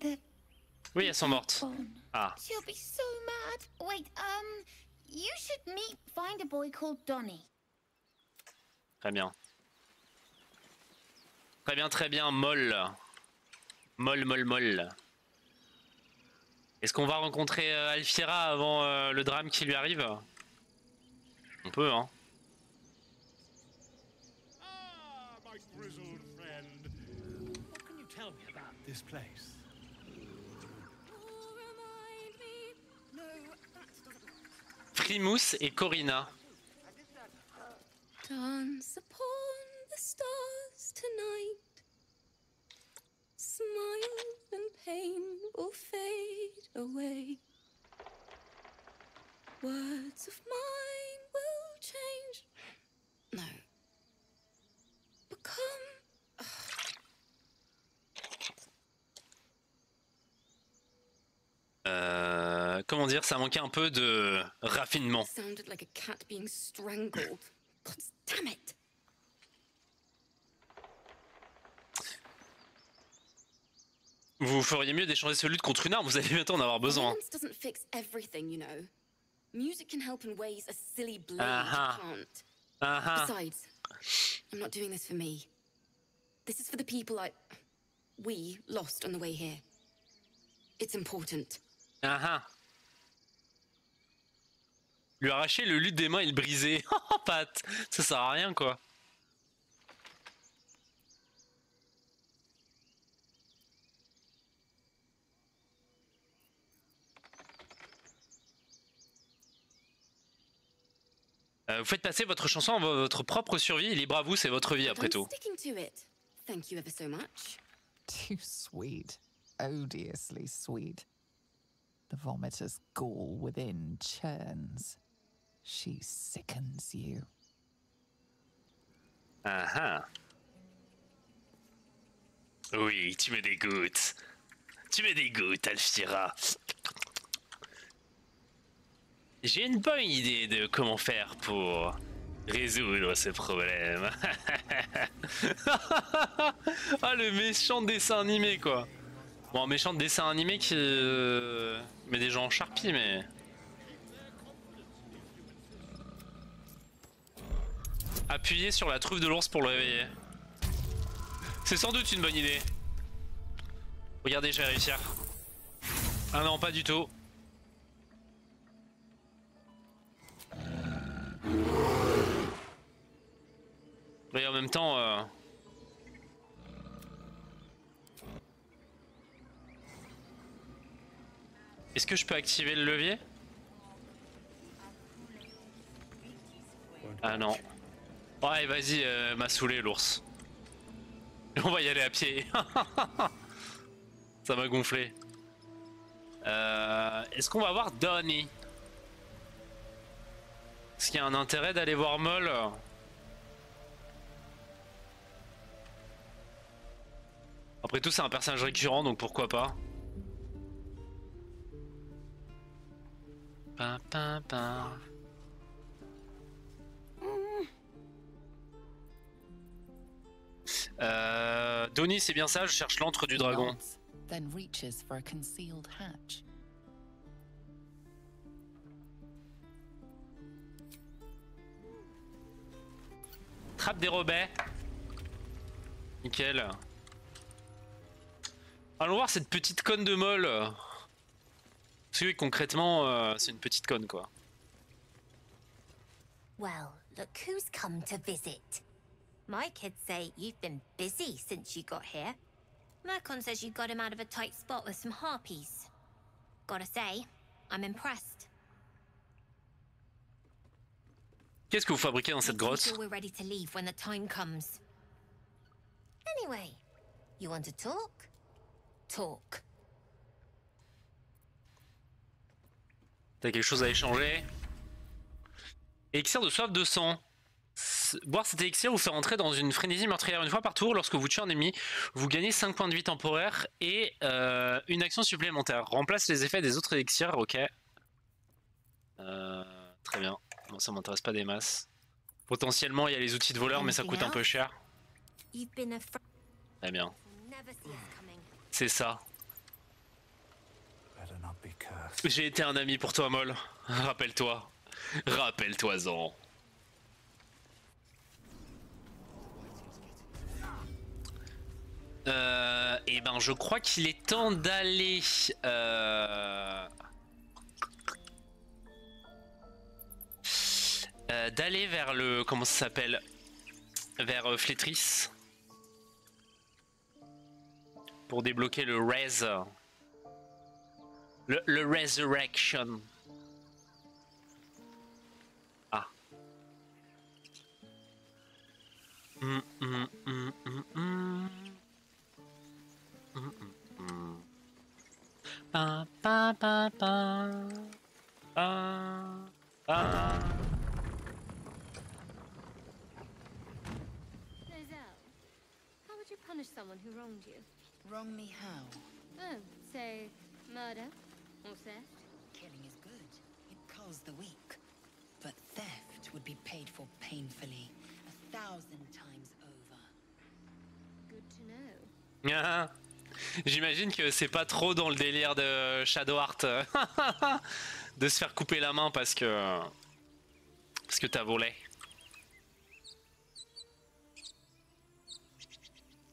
gone? Oui, elles sont mortes. Ah. She'll be so mad. Wait, you should find a boy called Donny. Très bien. Très bien, molle. Molle. Est-ce qu'on va rencontrer Alfira avant le drame qui lui arrive? On peut, hein. Frimousse et Corina. Dance upon the stars tonight. Smile and pain will fade away. Words of mine will change. No. Become. Comment dire, ça manquait un peu de raffinement. Sounded like a cat being strangled. God damn it. Vous feriez mieux d'échanger ce lutte contre une arme, vous allez bientôt en avoir besoin. Violence doesn't fix everything, you know. Music can help in ways a silly blade can't. Besides, I'm not doing this for me. This is for the people we lost on the way here. It's important. Lui arracher le lutte des mains et le briser. Oh, Pat, ça sert à rien, quoi. Vous faites passer votre chanson à votre propre survie, libre à vous, c'est votre vie après tout. Thank you ever so much. Too sweet. Odiously sweet. The vomitor's gall within churns. She sickens you. Oui, tu me dégoûtes. Tu me dégoûtes, Alfira. J'ai une bonne idée de comment faire pour résoudre ce problème. Ah, le méchant dessin animé, quoi. Bon, un méchant dessin animé qui met des gens en charpie, mais... Appuyer sur la truffe de l'ours pour le réveiller. C'est sans doute une bonne idée. Regardez, je vais réussir. Ah non, pas du tout. Mais en même temps... Est-ce que je peux activer le levier? Ah non. Ouais, vas-y, m'a saoulé l'ours. On va y aller à pied. Ça m'a gonflé. Est-ce qu'on va voir Donnie? Est-ce qu'il y a un intérêt d'aller voir Moll? Après tout, c'est un personnage récurrent, donc pourquoi pas. Donnie, c'est bien ça, je cherche l'antre du dragon. Trappe des robets. Nickel. Allons voir cette petite conne de Moll. Parce que oui, concrètement, c'est une petite conne quoi. Well, look who's come to visit. My kids say you've been busy since you got here. Mercon says you got him out of a tight spot with some harpies. Gotta say, I'm impressed. Qu'est-ce que vous fabriquez dans cette grotte? We're ready to leave when the time comes. Anyway, you want to talk? Talk. T'as quelque chose à échanger? Élixir de soif de sang. Boire cet élixir vous fait entrer dans une frénésie meurtrière une fois par tour. Lorsque vous tuez un ennemi, vous gagnez 5 points de vie temporaires et une action supplémentaire. Remplace les effets des autres élixirs, ok. Très bien. Bon, ça m'intéresse pas des masses. Potentiellement, il y a les outils de voleur, mais ça coûte un peu cher. Très bien. C'est ça. J'ai été un ami pour toi, Moll. Rappelle-toi. Rappelle-toi-en. Et ben, je crois qu'il est temps d'aller... d'aller vers le... Comment ça s'appelle? Vers Flétris. Pour débloquer le Res. Le Resurrection. Ah. Pa, pa, pa, pa. Pa, pa. How would you punish someone who wronged you? Wrong me how? Oh, say murder or theft? Killing is good. It calls the weak. But theft would be paid for painfully, 1,000 times over. Good to know. Ah, j'imagine que c'est pas trop dans le délire de Shadowheart de se faire couper la main parce que t'as volé.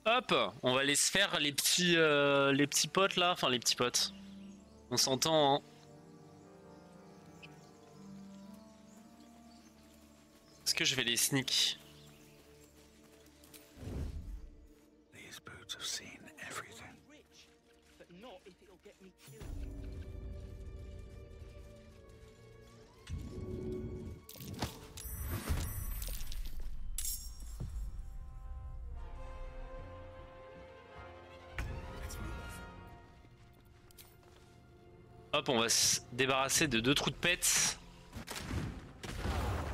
Hop, on va aller se faire les petits potes là, enfin les petits potes. On s'entend, hein. Est-ce que je vais les sneak? These boots have seen everything. But not if it'll get me killed. Hop, on va se débarrasser de 2 trous de pète.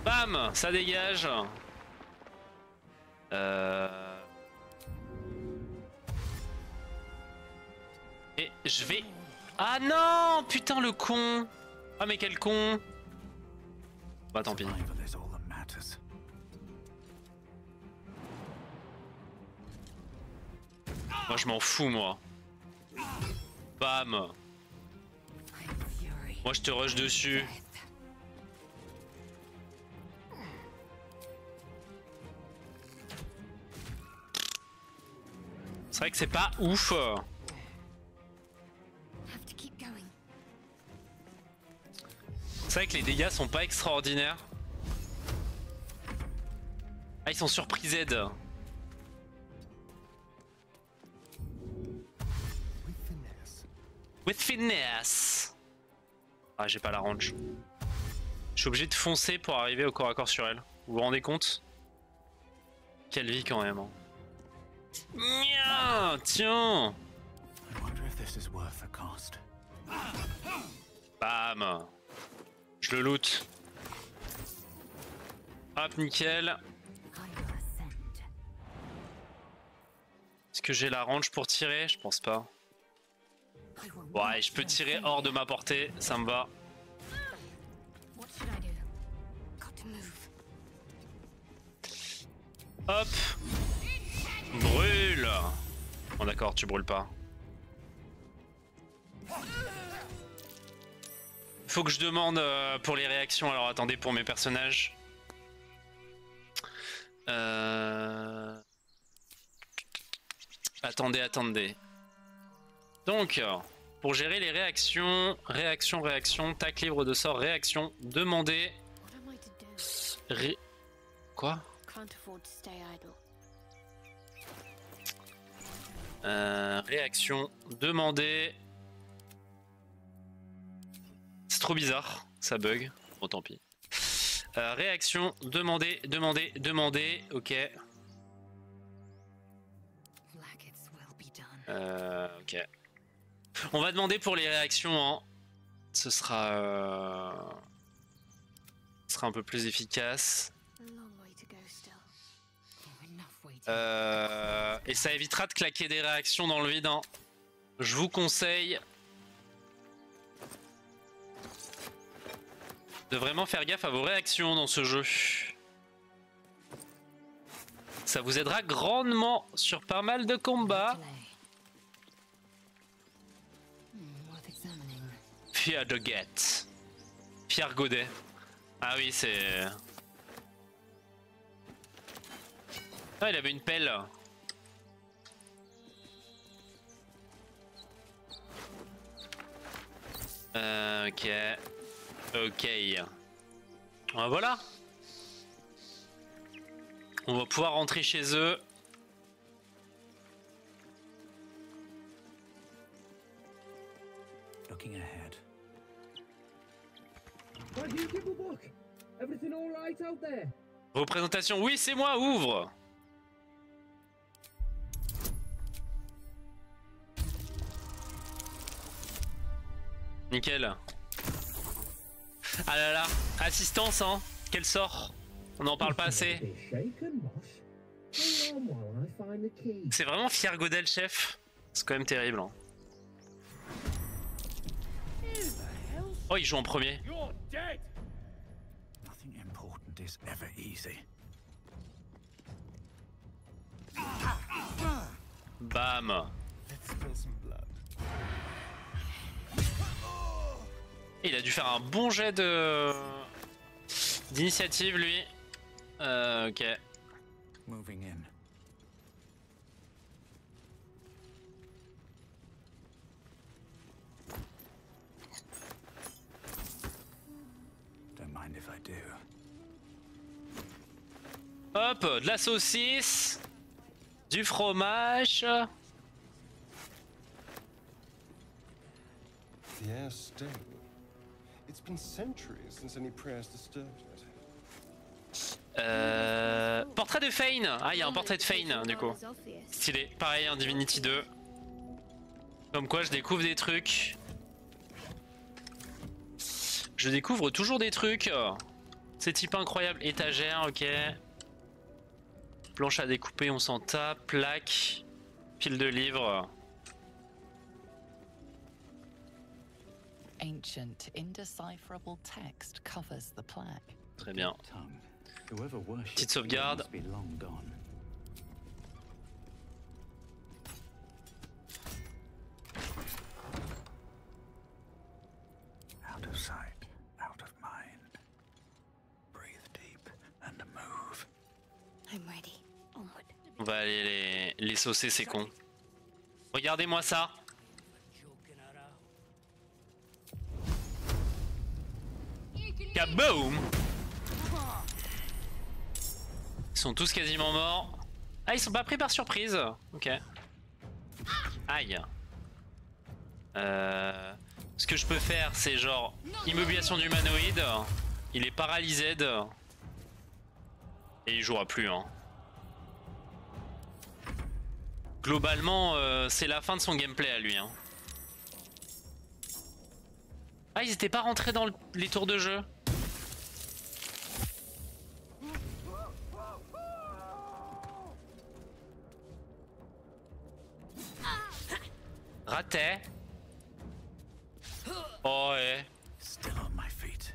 Bam, ça dégage. Et je vais... Ah non, putain le con. Ah mais quel con. Bah tant pis. Moi je m'en fous moi. Bam. Moi je te rush dessus. C'est vrai que c'est pas ouf. C'est vrai que les dégâts sont pas extraordinaires. Ah, ils sont surpris Z. With finesse. Ah, j'ai pas la range. Je suis obligé de foncer pour arriver au corps à corps sur elle. Vous vous rendez compte? Quelle vie quand même. Hein. Tiens. Bam. Je le loot. Hop, nickel. Est-ce que j'ai la range pour tirer? Je pense pas. Ouais, je peux tirer hors de ma portée, ça me va. Hop. Brûle. Bon d'accord, tu brûles pas. Faut que je demande pour les réactions, alors attendez pour mes personnages. Attendez. Donc, pour gérer les réactions, tac, livre de sort, réaction, demander... Quoi? Réaction, demander... C'est trop bizarre, ça bug. Bon, tant pis. Réaction, demander, ok. Ok. On va demander pour les réactions, hein. Ce sera un peu plus efficace. Et ça évitera de claquer des réactions dans le vide, hein. Je vous conseille de vraiment faire gaffe à vos réactions dans ce jeu. Ça vous aidera grandement sur pas mal de combats. Fear de Get. Pierre Godet. Ah oui, c'est... Ah, il avait une pelle. Ok. Ok. Voilà. On va pouvoir rentrer chez eux. Looking ahead. Représentation, oui, c'est moi, ouvre. Nickel. Ah là là, assistance, hein. Quel sort. On n'en parle pas assez. C'est vraiment Fier Godet le chef. C'est quand même terrible. Hein. Oh, il joue en premier. Bam. Il a dû faire un bon jet d'initiative lui. Ok. Moving in. Don't mind if I do. Hop, de la saucisse, du fromage. The air still. It's been centuries since any prayers disturbed it. Portrait de Fane. Ah, il y a un portrait de Fane du coup. Stylé. Pareil, un Divinity 2. Comme quoi, je découvre des trucs. Je découvre toujours des trucs. C'est type incroyable. Étagère, ok. Planche à découper, on s'en tape. Plaque. Pile de livres. Ancient, indecipherable text covers the plaque. Très bien. Petite sauvegarde. Out of sight, out of mind. Breathe deep and move. I'm ready. Onward. On va aller les saucer, ces cons. Regardez-moi ça. Kaboom! Ils sont tous quasiment morts. Ah, ils sont pas pris par surprise. Ok. Aïe. Ce que je peux faire, c'est genre immobilisation d'humanoïde. Il est paralysé. Et il jouera plus. Hein. Globalement, c'est la fin de son gameplay à lui. Hein. Ah, ils étaient pas rentrés dans les tours de jeu. Raté. Oh ouais. Still on my feet.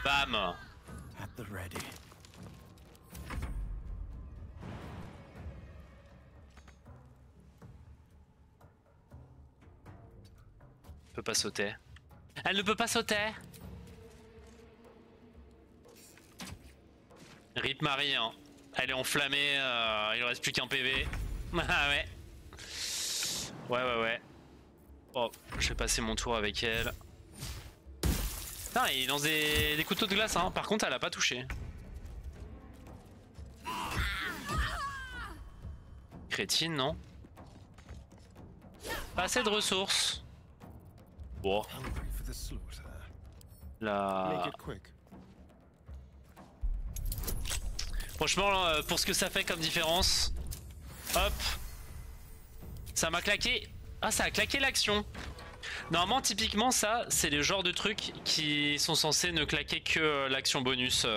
Bam. At the ready. Elle peut pas sauter. Elle ne peut pas sauter. Rip Marie, hein. Elle est enflammée, il reste plus qu'un PV. Ah ouais. Ouais. Oh, je vais passer mon tour avec elle. Putain, il lance des couteaux de glace, hein. Par contre, elle a pas touché. Crétine, non? Pas assez de ressources. Bon. Là. Franchement, pour ce que ça fait comme différence, hop, ça m'a claqué. Ah, ça a claqué l'action. Normalement, typiquement, ça, c'est le genre de trucs qui sont censés ne claquer que l'action bonus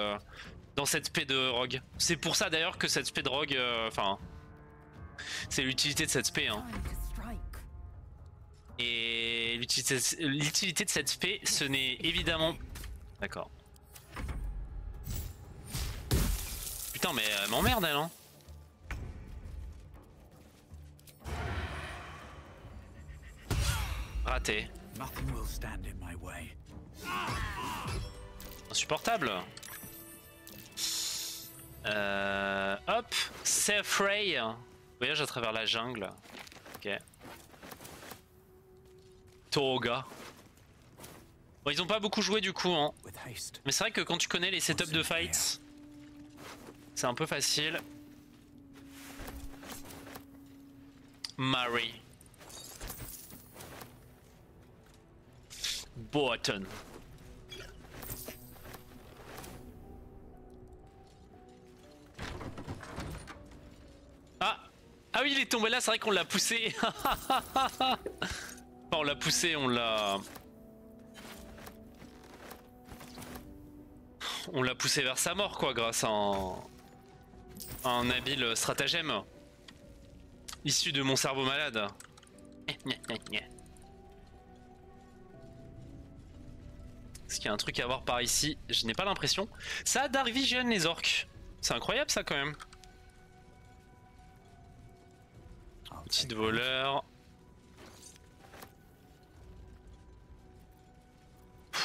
dans cette spé de rogue. C'est pour ça d'ailleurs que cette spé de rogue, enfin, c'est l'utilité de cette spé. Hein. Et l'utilité de cette spé, ce n'est évidemment... D'accord. Putain, mais elle m'emmerde, elle, hein. Raté. Insupportable. Hop. Safe Ray. Voyage à travers la jungle. Ok. Toga. Bon, ils ont pas beaucoup joué du coup, hein. Mais c'est vrai que quand tu connais les setups de fights, c'est un peu facile. Mary. Botton. Ah oui, il est tombé là, c'est vrai qu'on l'a poussé. Enfin, on l'a poussé, on l'a poussé vers sa mort, quoi, grâce à un habile stratagème issu de mon cerveau malade. Est-ce qu'il y a un truc à voir par ici? Je n'ai pas l'impression. Ça a Dark Vision, les orques. C'est incroyable, ça, quand même. Outil de voleur.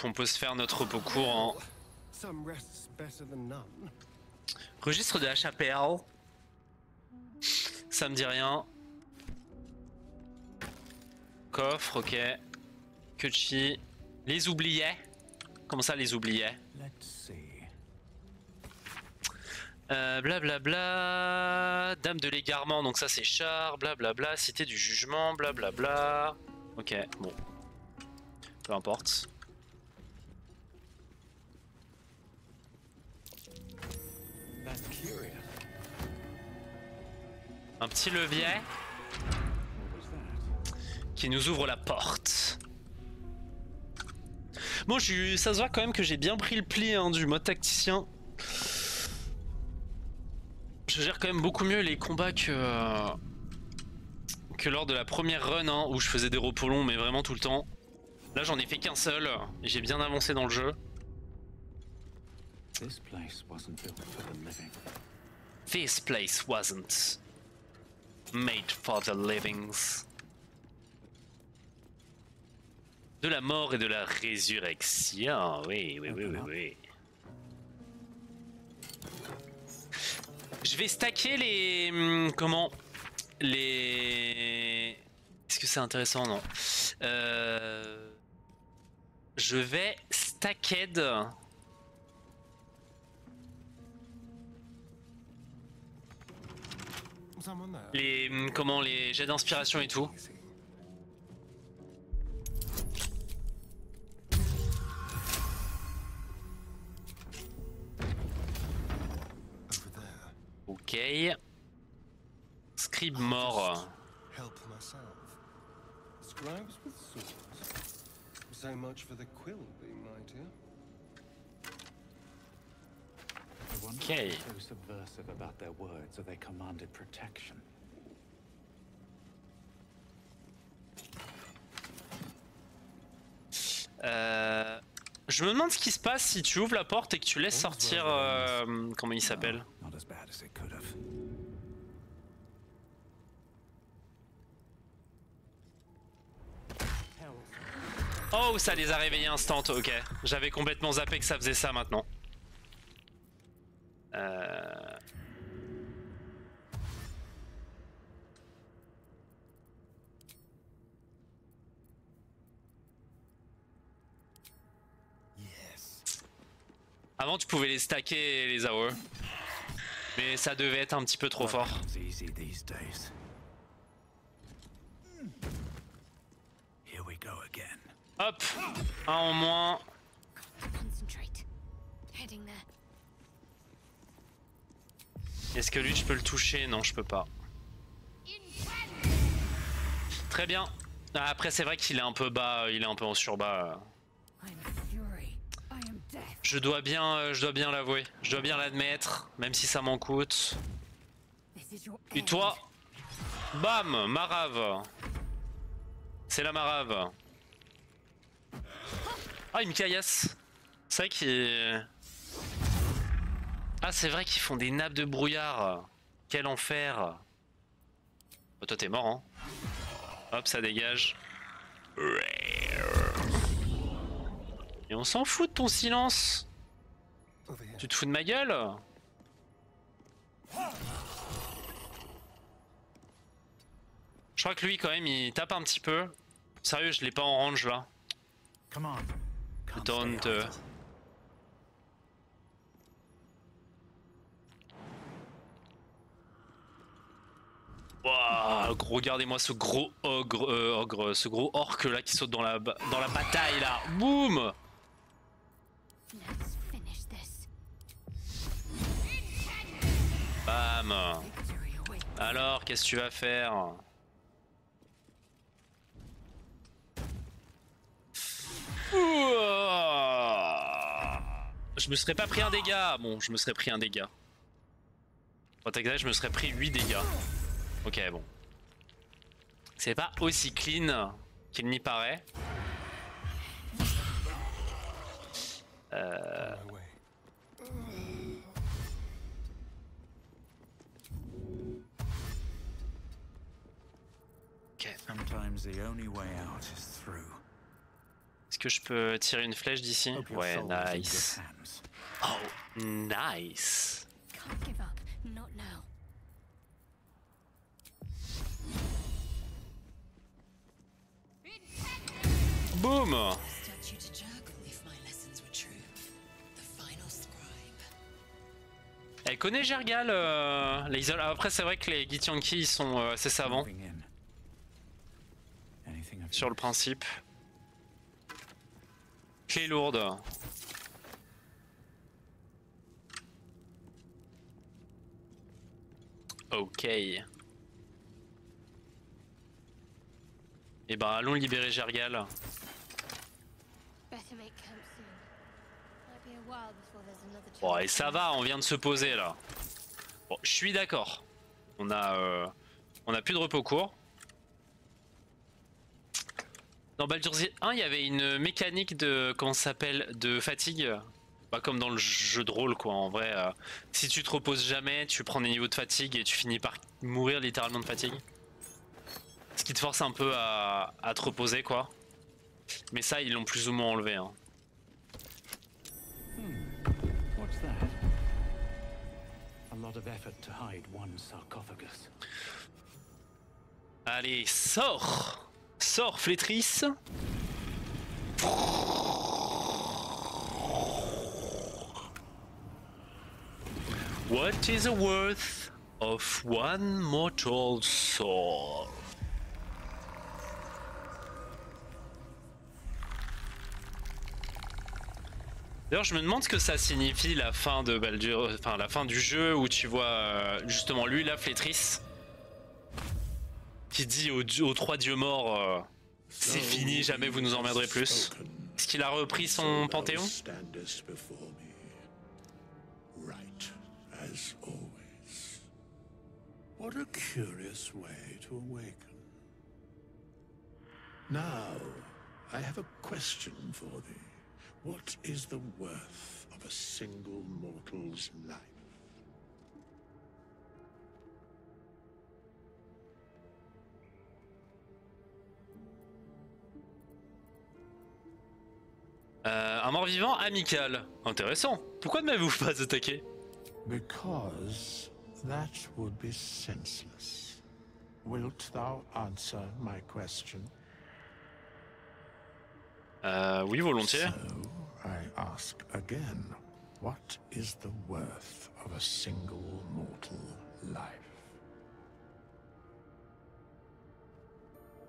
On peut se faire notre repos court en... Registre de HAPL. Ça me dit rien. Coffre, ok. Kuchi. Les oubliés. Comment ça, les oubliés? Blablabla. Dame de l'égarement, donc ça c'est char. Blablabla. Cité du jugement. Blablabla. Ok, bon. Peu importe. Un petit levier qui nous ouvre la porte. Bon, ça se voit quand même que j'ai bien pris le pli, hein, du mode tacticien. Je gère quand même beaucoup mieux les combats que lors de la première run, hein, où je faisais des repos longs, mais vraiment tout le temps. Là, j'en ai fait qu'un seul et j'ai bien avancé dans le jeu. This place wasn't made for the livings. De la mort et de la résurrection. Oui. Je vais stacker les... comment? Les... Est-ce que c'est intéressant? Non. Je vais stacked... les... comment? Les jets d'inspiration et tout. Ok. Scribe mort. Ok. Je me demande ce qui se passe si tu ouvres la porte et que tu laisses sortir... comment il s'appelle? Oh, ça les a réveillés instant, ok. J'avais complètement zappé que ça faisait ça maintenant. Avant tu pouvais les stacker les AOE. Mais ça devait être un petit peu trop fort. Hop, un en moins. Est-ce que lui je peux le toucher? Non, je peux pas. Très bien. Après c'est vrai qu'il est un peu bas, il est un peu en surbas. Je dois bien l'avouer, je dois bien l'admettre, même si ça m'en coûte. Et toi, bam, marave. C'est la marave. Ah, il me caillasse. C'est vrai qu'il... Ah, c'est vrai qu'ils font des nappes de brouillard. Quel enfer. Oh, toi t'es mort, hein. Hop, ça dégage. Et on s'en fout de ton silence. Tu te fous de ma gueule? Je crois que lui quand même il tape un petit peu. Sérieux, je l'ai pas en range là. Don't. Wow, gros, regardez-moi ce gros ogre, ce gros orc là qui saute dans la bataille là. Boum. Bam. Alors, qu'est-ce que tu vas faire? Je me serais pas pris un dégât. Bon, je me serais pris un dégât. Pour être exact, je me serais pris 8 dégâts. Ok, bon. C'est pas aussi clean qu'il n'y paraît. Ok. Est-ce que je peux tirer une flèche d'ici? Ouais, nice. Oh, nice. Boum. Elle connaît Jergal, après c'est vrai que les Githyanki ils sont assez savants sur le principe. Clé lourde. Ok. Et ben allons libérer Jergal. Bon, et ça va, on vient de se poser là. Bon, je suis d'accord. On a plus de repos court. Dans Baldur's Gate 1, il y avait une mécanique de, comment ça s'appelle, de fatigue. Pas comme dans le jeu de rôle quoi, en vrai. Si tu te reposes jamais, tu prends des niveaux de fatigue et tu finis par mourir littéralement de fatigue. Ce qui te force un peu à te reposer quoi. Mais ça, ils l'ont plus ou moins enlevé. Hein. lot of effort to hide one sarcophagus. Allez, sors! Sors, flétrisse! What is the worth of one mortal soul? D'ailleurs, je me demande ce que ça signifie la fin de Baldur, enfin la fin du jeu où tu vois justement lui, la flétrisse, qui dit aux trois dieux morts c'est fini, jamais vous nous emmerderez plus. Est-ce qu'il a repris son panthéon? What a curious way to awaken. Now, I have a question for thee. What is the worth of a single mortal's life? Un mort-vivant amical. Intéressant. Pourquoi ne m'avez-vous pas attaqué? Because that would be senseless. Wilt thou answer my question? Oui, volontiers. So, I ask again, what is the worth of a single mortal life?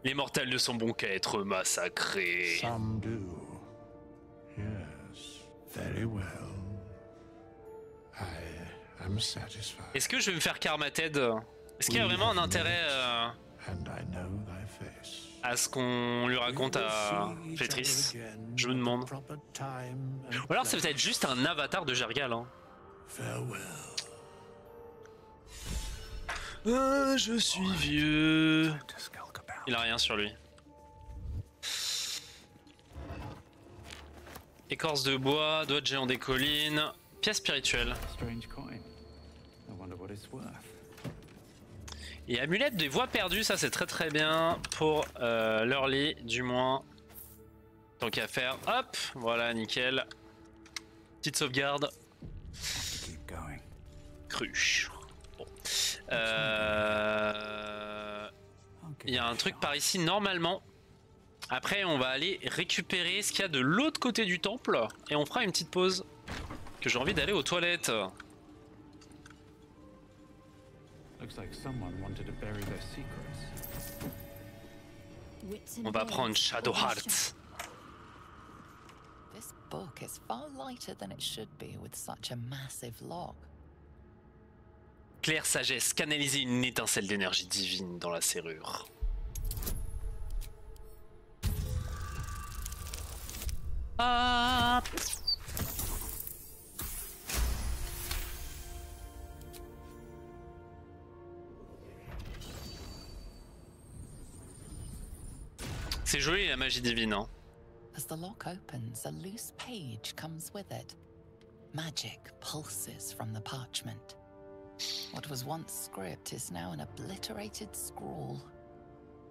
Les mortels ne sont bons qu'à être massacrés. Some do. Yes, very well. I am satisfied. Est-ce que je vais me faire karma Ted? Est-ce qu'il y a vraiment un intérêt à ce qu'on lui raconte à Flétrisse? Je me demande. Ou alors c'est peut-être juste un avatar de Jergal. Hein. Je suis vieux. Il a rien sur lui. Écorce de bois, doigt de géant des collines, pièce spirituelle. Et amulette des voies perdues, ça c'est très très bien pour l'early du moins. Tant qu'à faire, hop, voilà nickel. Petite sauvegarde. Cruche. Bon. Il y a un truc par ici normalement. Après on va aller récupérer ce qu'il y a de l'autre côté du temple et on fera une petite pause. Que j'ai envie d'aller aux toilettes. On va prendre Shadowheart. This book is far lighter than it should be with such a massive log. Claire sagesse, canaliser une étincelle d'énergie divine dans la serrure. Ah. C'est joli la magie divine, hein. As the lock opens, a loose page comes with it. Magic pulses from the parchment. What was once script is now an obliterated scrawl.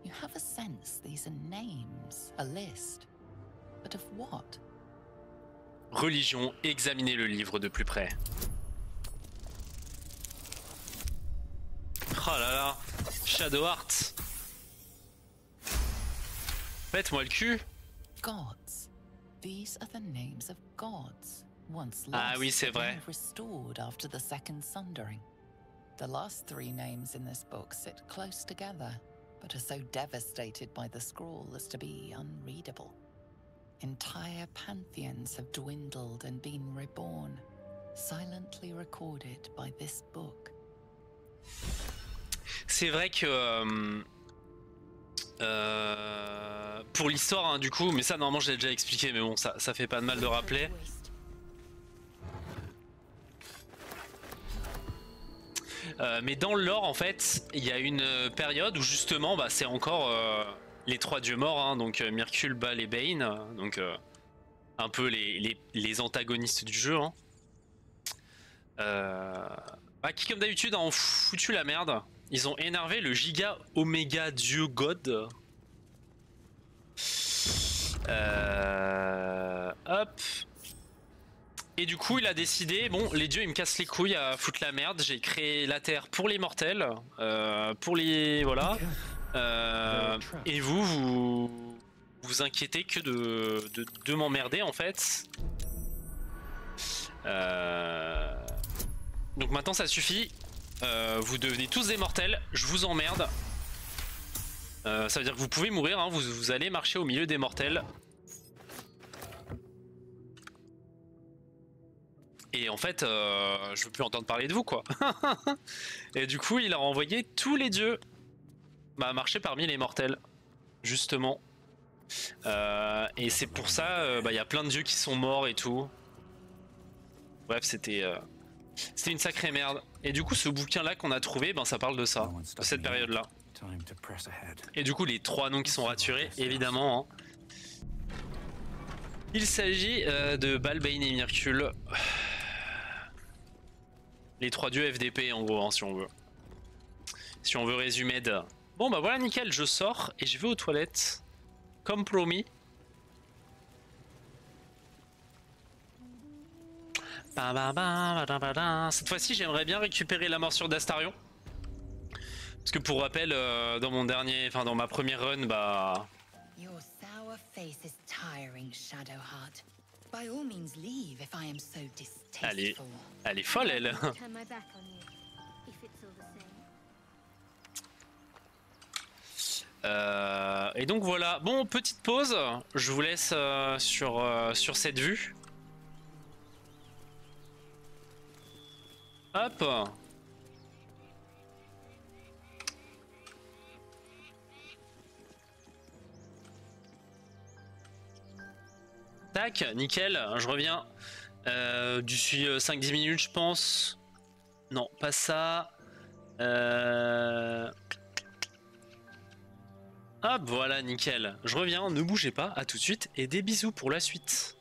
You have a sense these are names, a list. But of what? Religion, examinez le livre de plus près. Oh là là, Shadowheart. Faites-moi le cul. Gods. These are the names of gods, once lost oui, c'est vrai. and restored after the second sundering. The last three names in this book sit close together, but are so devastated by the scroll as to be unreadable. Entire pantheons have dwindled and been reborn, silently recorded by this book. C'est vrai que pour l'histoire, hein, du coup, mais ça normalement je l'ai déjà expliqué, mais bon, ça fait pas de mal de rappeler. Mais dans le lore, en fait, il y a une période où justement, bah, c'est encore les trois dieux morts, hein, donc Myrkul, Baal et Bane, donc un peu les antagonistes du jeu. Hein. Bah, qui comme d'habitude ont foutu la merde. Ils ont énervé le giga oméga dieu god. Hop. Et du coup il a décidé, bon les dieux ils me cassent les couilles à foutre la merde, j'ai créé la terre pour les mortels, pour les... voilà. Et vous inquiétez que de m'emmerder en fait. Donc maintenant ça suffit, vous devenez tous des mortels, je vous emmerde. Ça veut dire que vous pouvez mourir, hein, vous allez marcher au milieu des mortels. Et en fait, je veux plus entendre parler de vous quoi. Et du coup il a renvoyé tous les dieux marcher parmi les mortels, justement. Et c'est pour ça, il y a plein de dieux qui sont morts et tout. Bref, c'était une sacrée merde. Et du coup, ce bouquin-là qu'on a trouvé, ça parle de ça, de cette période-là. Et du coup, les 3 noms qui sont raturés, évidemment. Hein. Il s'agit de Balbane et Myrkul. Les 3 dieux FDP, en gros, hein, si on veut. Si on veut résumer de... Bon, voilà, nickel, je sors et je vais aux toilettes. Comme promis. Cette fois-ci, j'aimerais bien récupérer la morsure d'Astarion. Parce que pour rappel, dans ma première run, Your sour face is tiring, Shadowheart. By all means leave if I am so distasteful. Elle est folle, elle. Et donc voilà, bon, petite pause, je vous laisse sur cette vue. Hop. Tac, nickel, je reviens. D'ici 5-10 minutes, je pense. Non, pas ça. Hop, voilà, nickel. Je reviens, ne bougez pas, à tout de suite et des bisous pour la suite.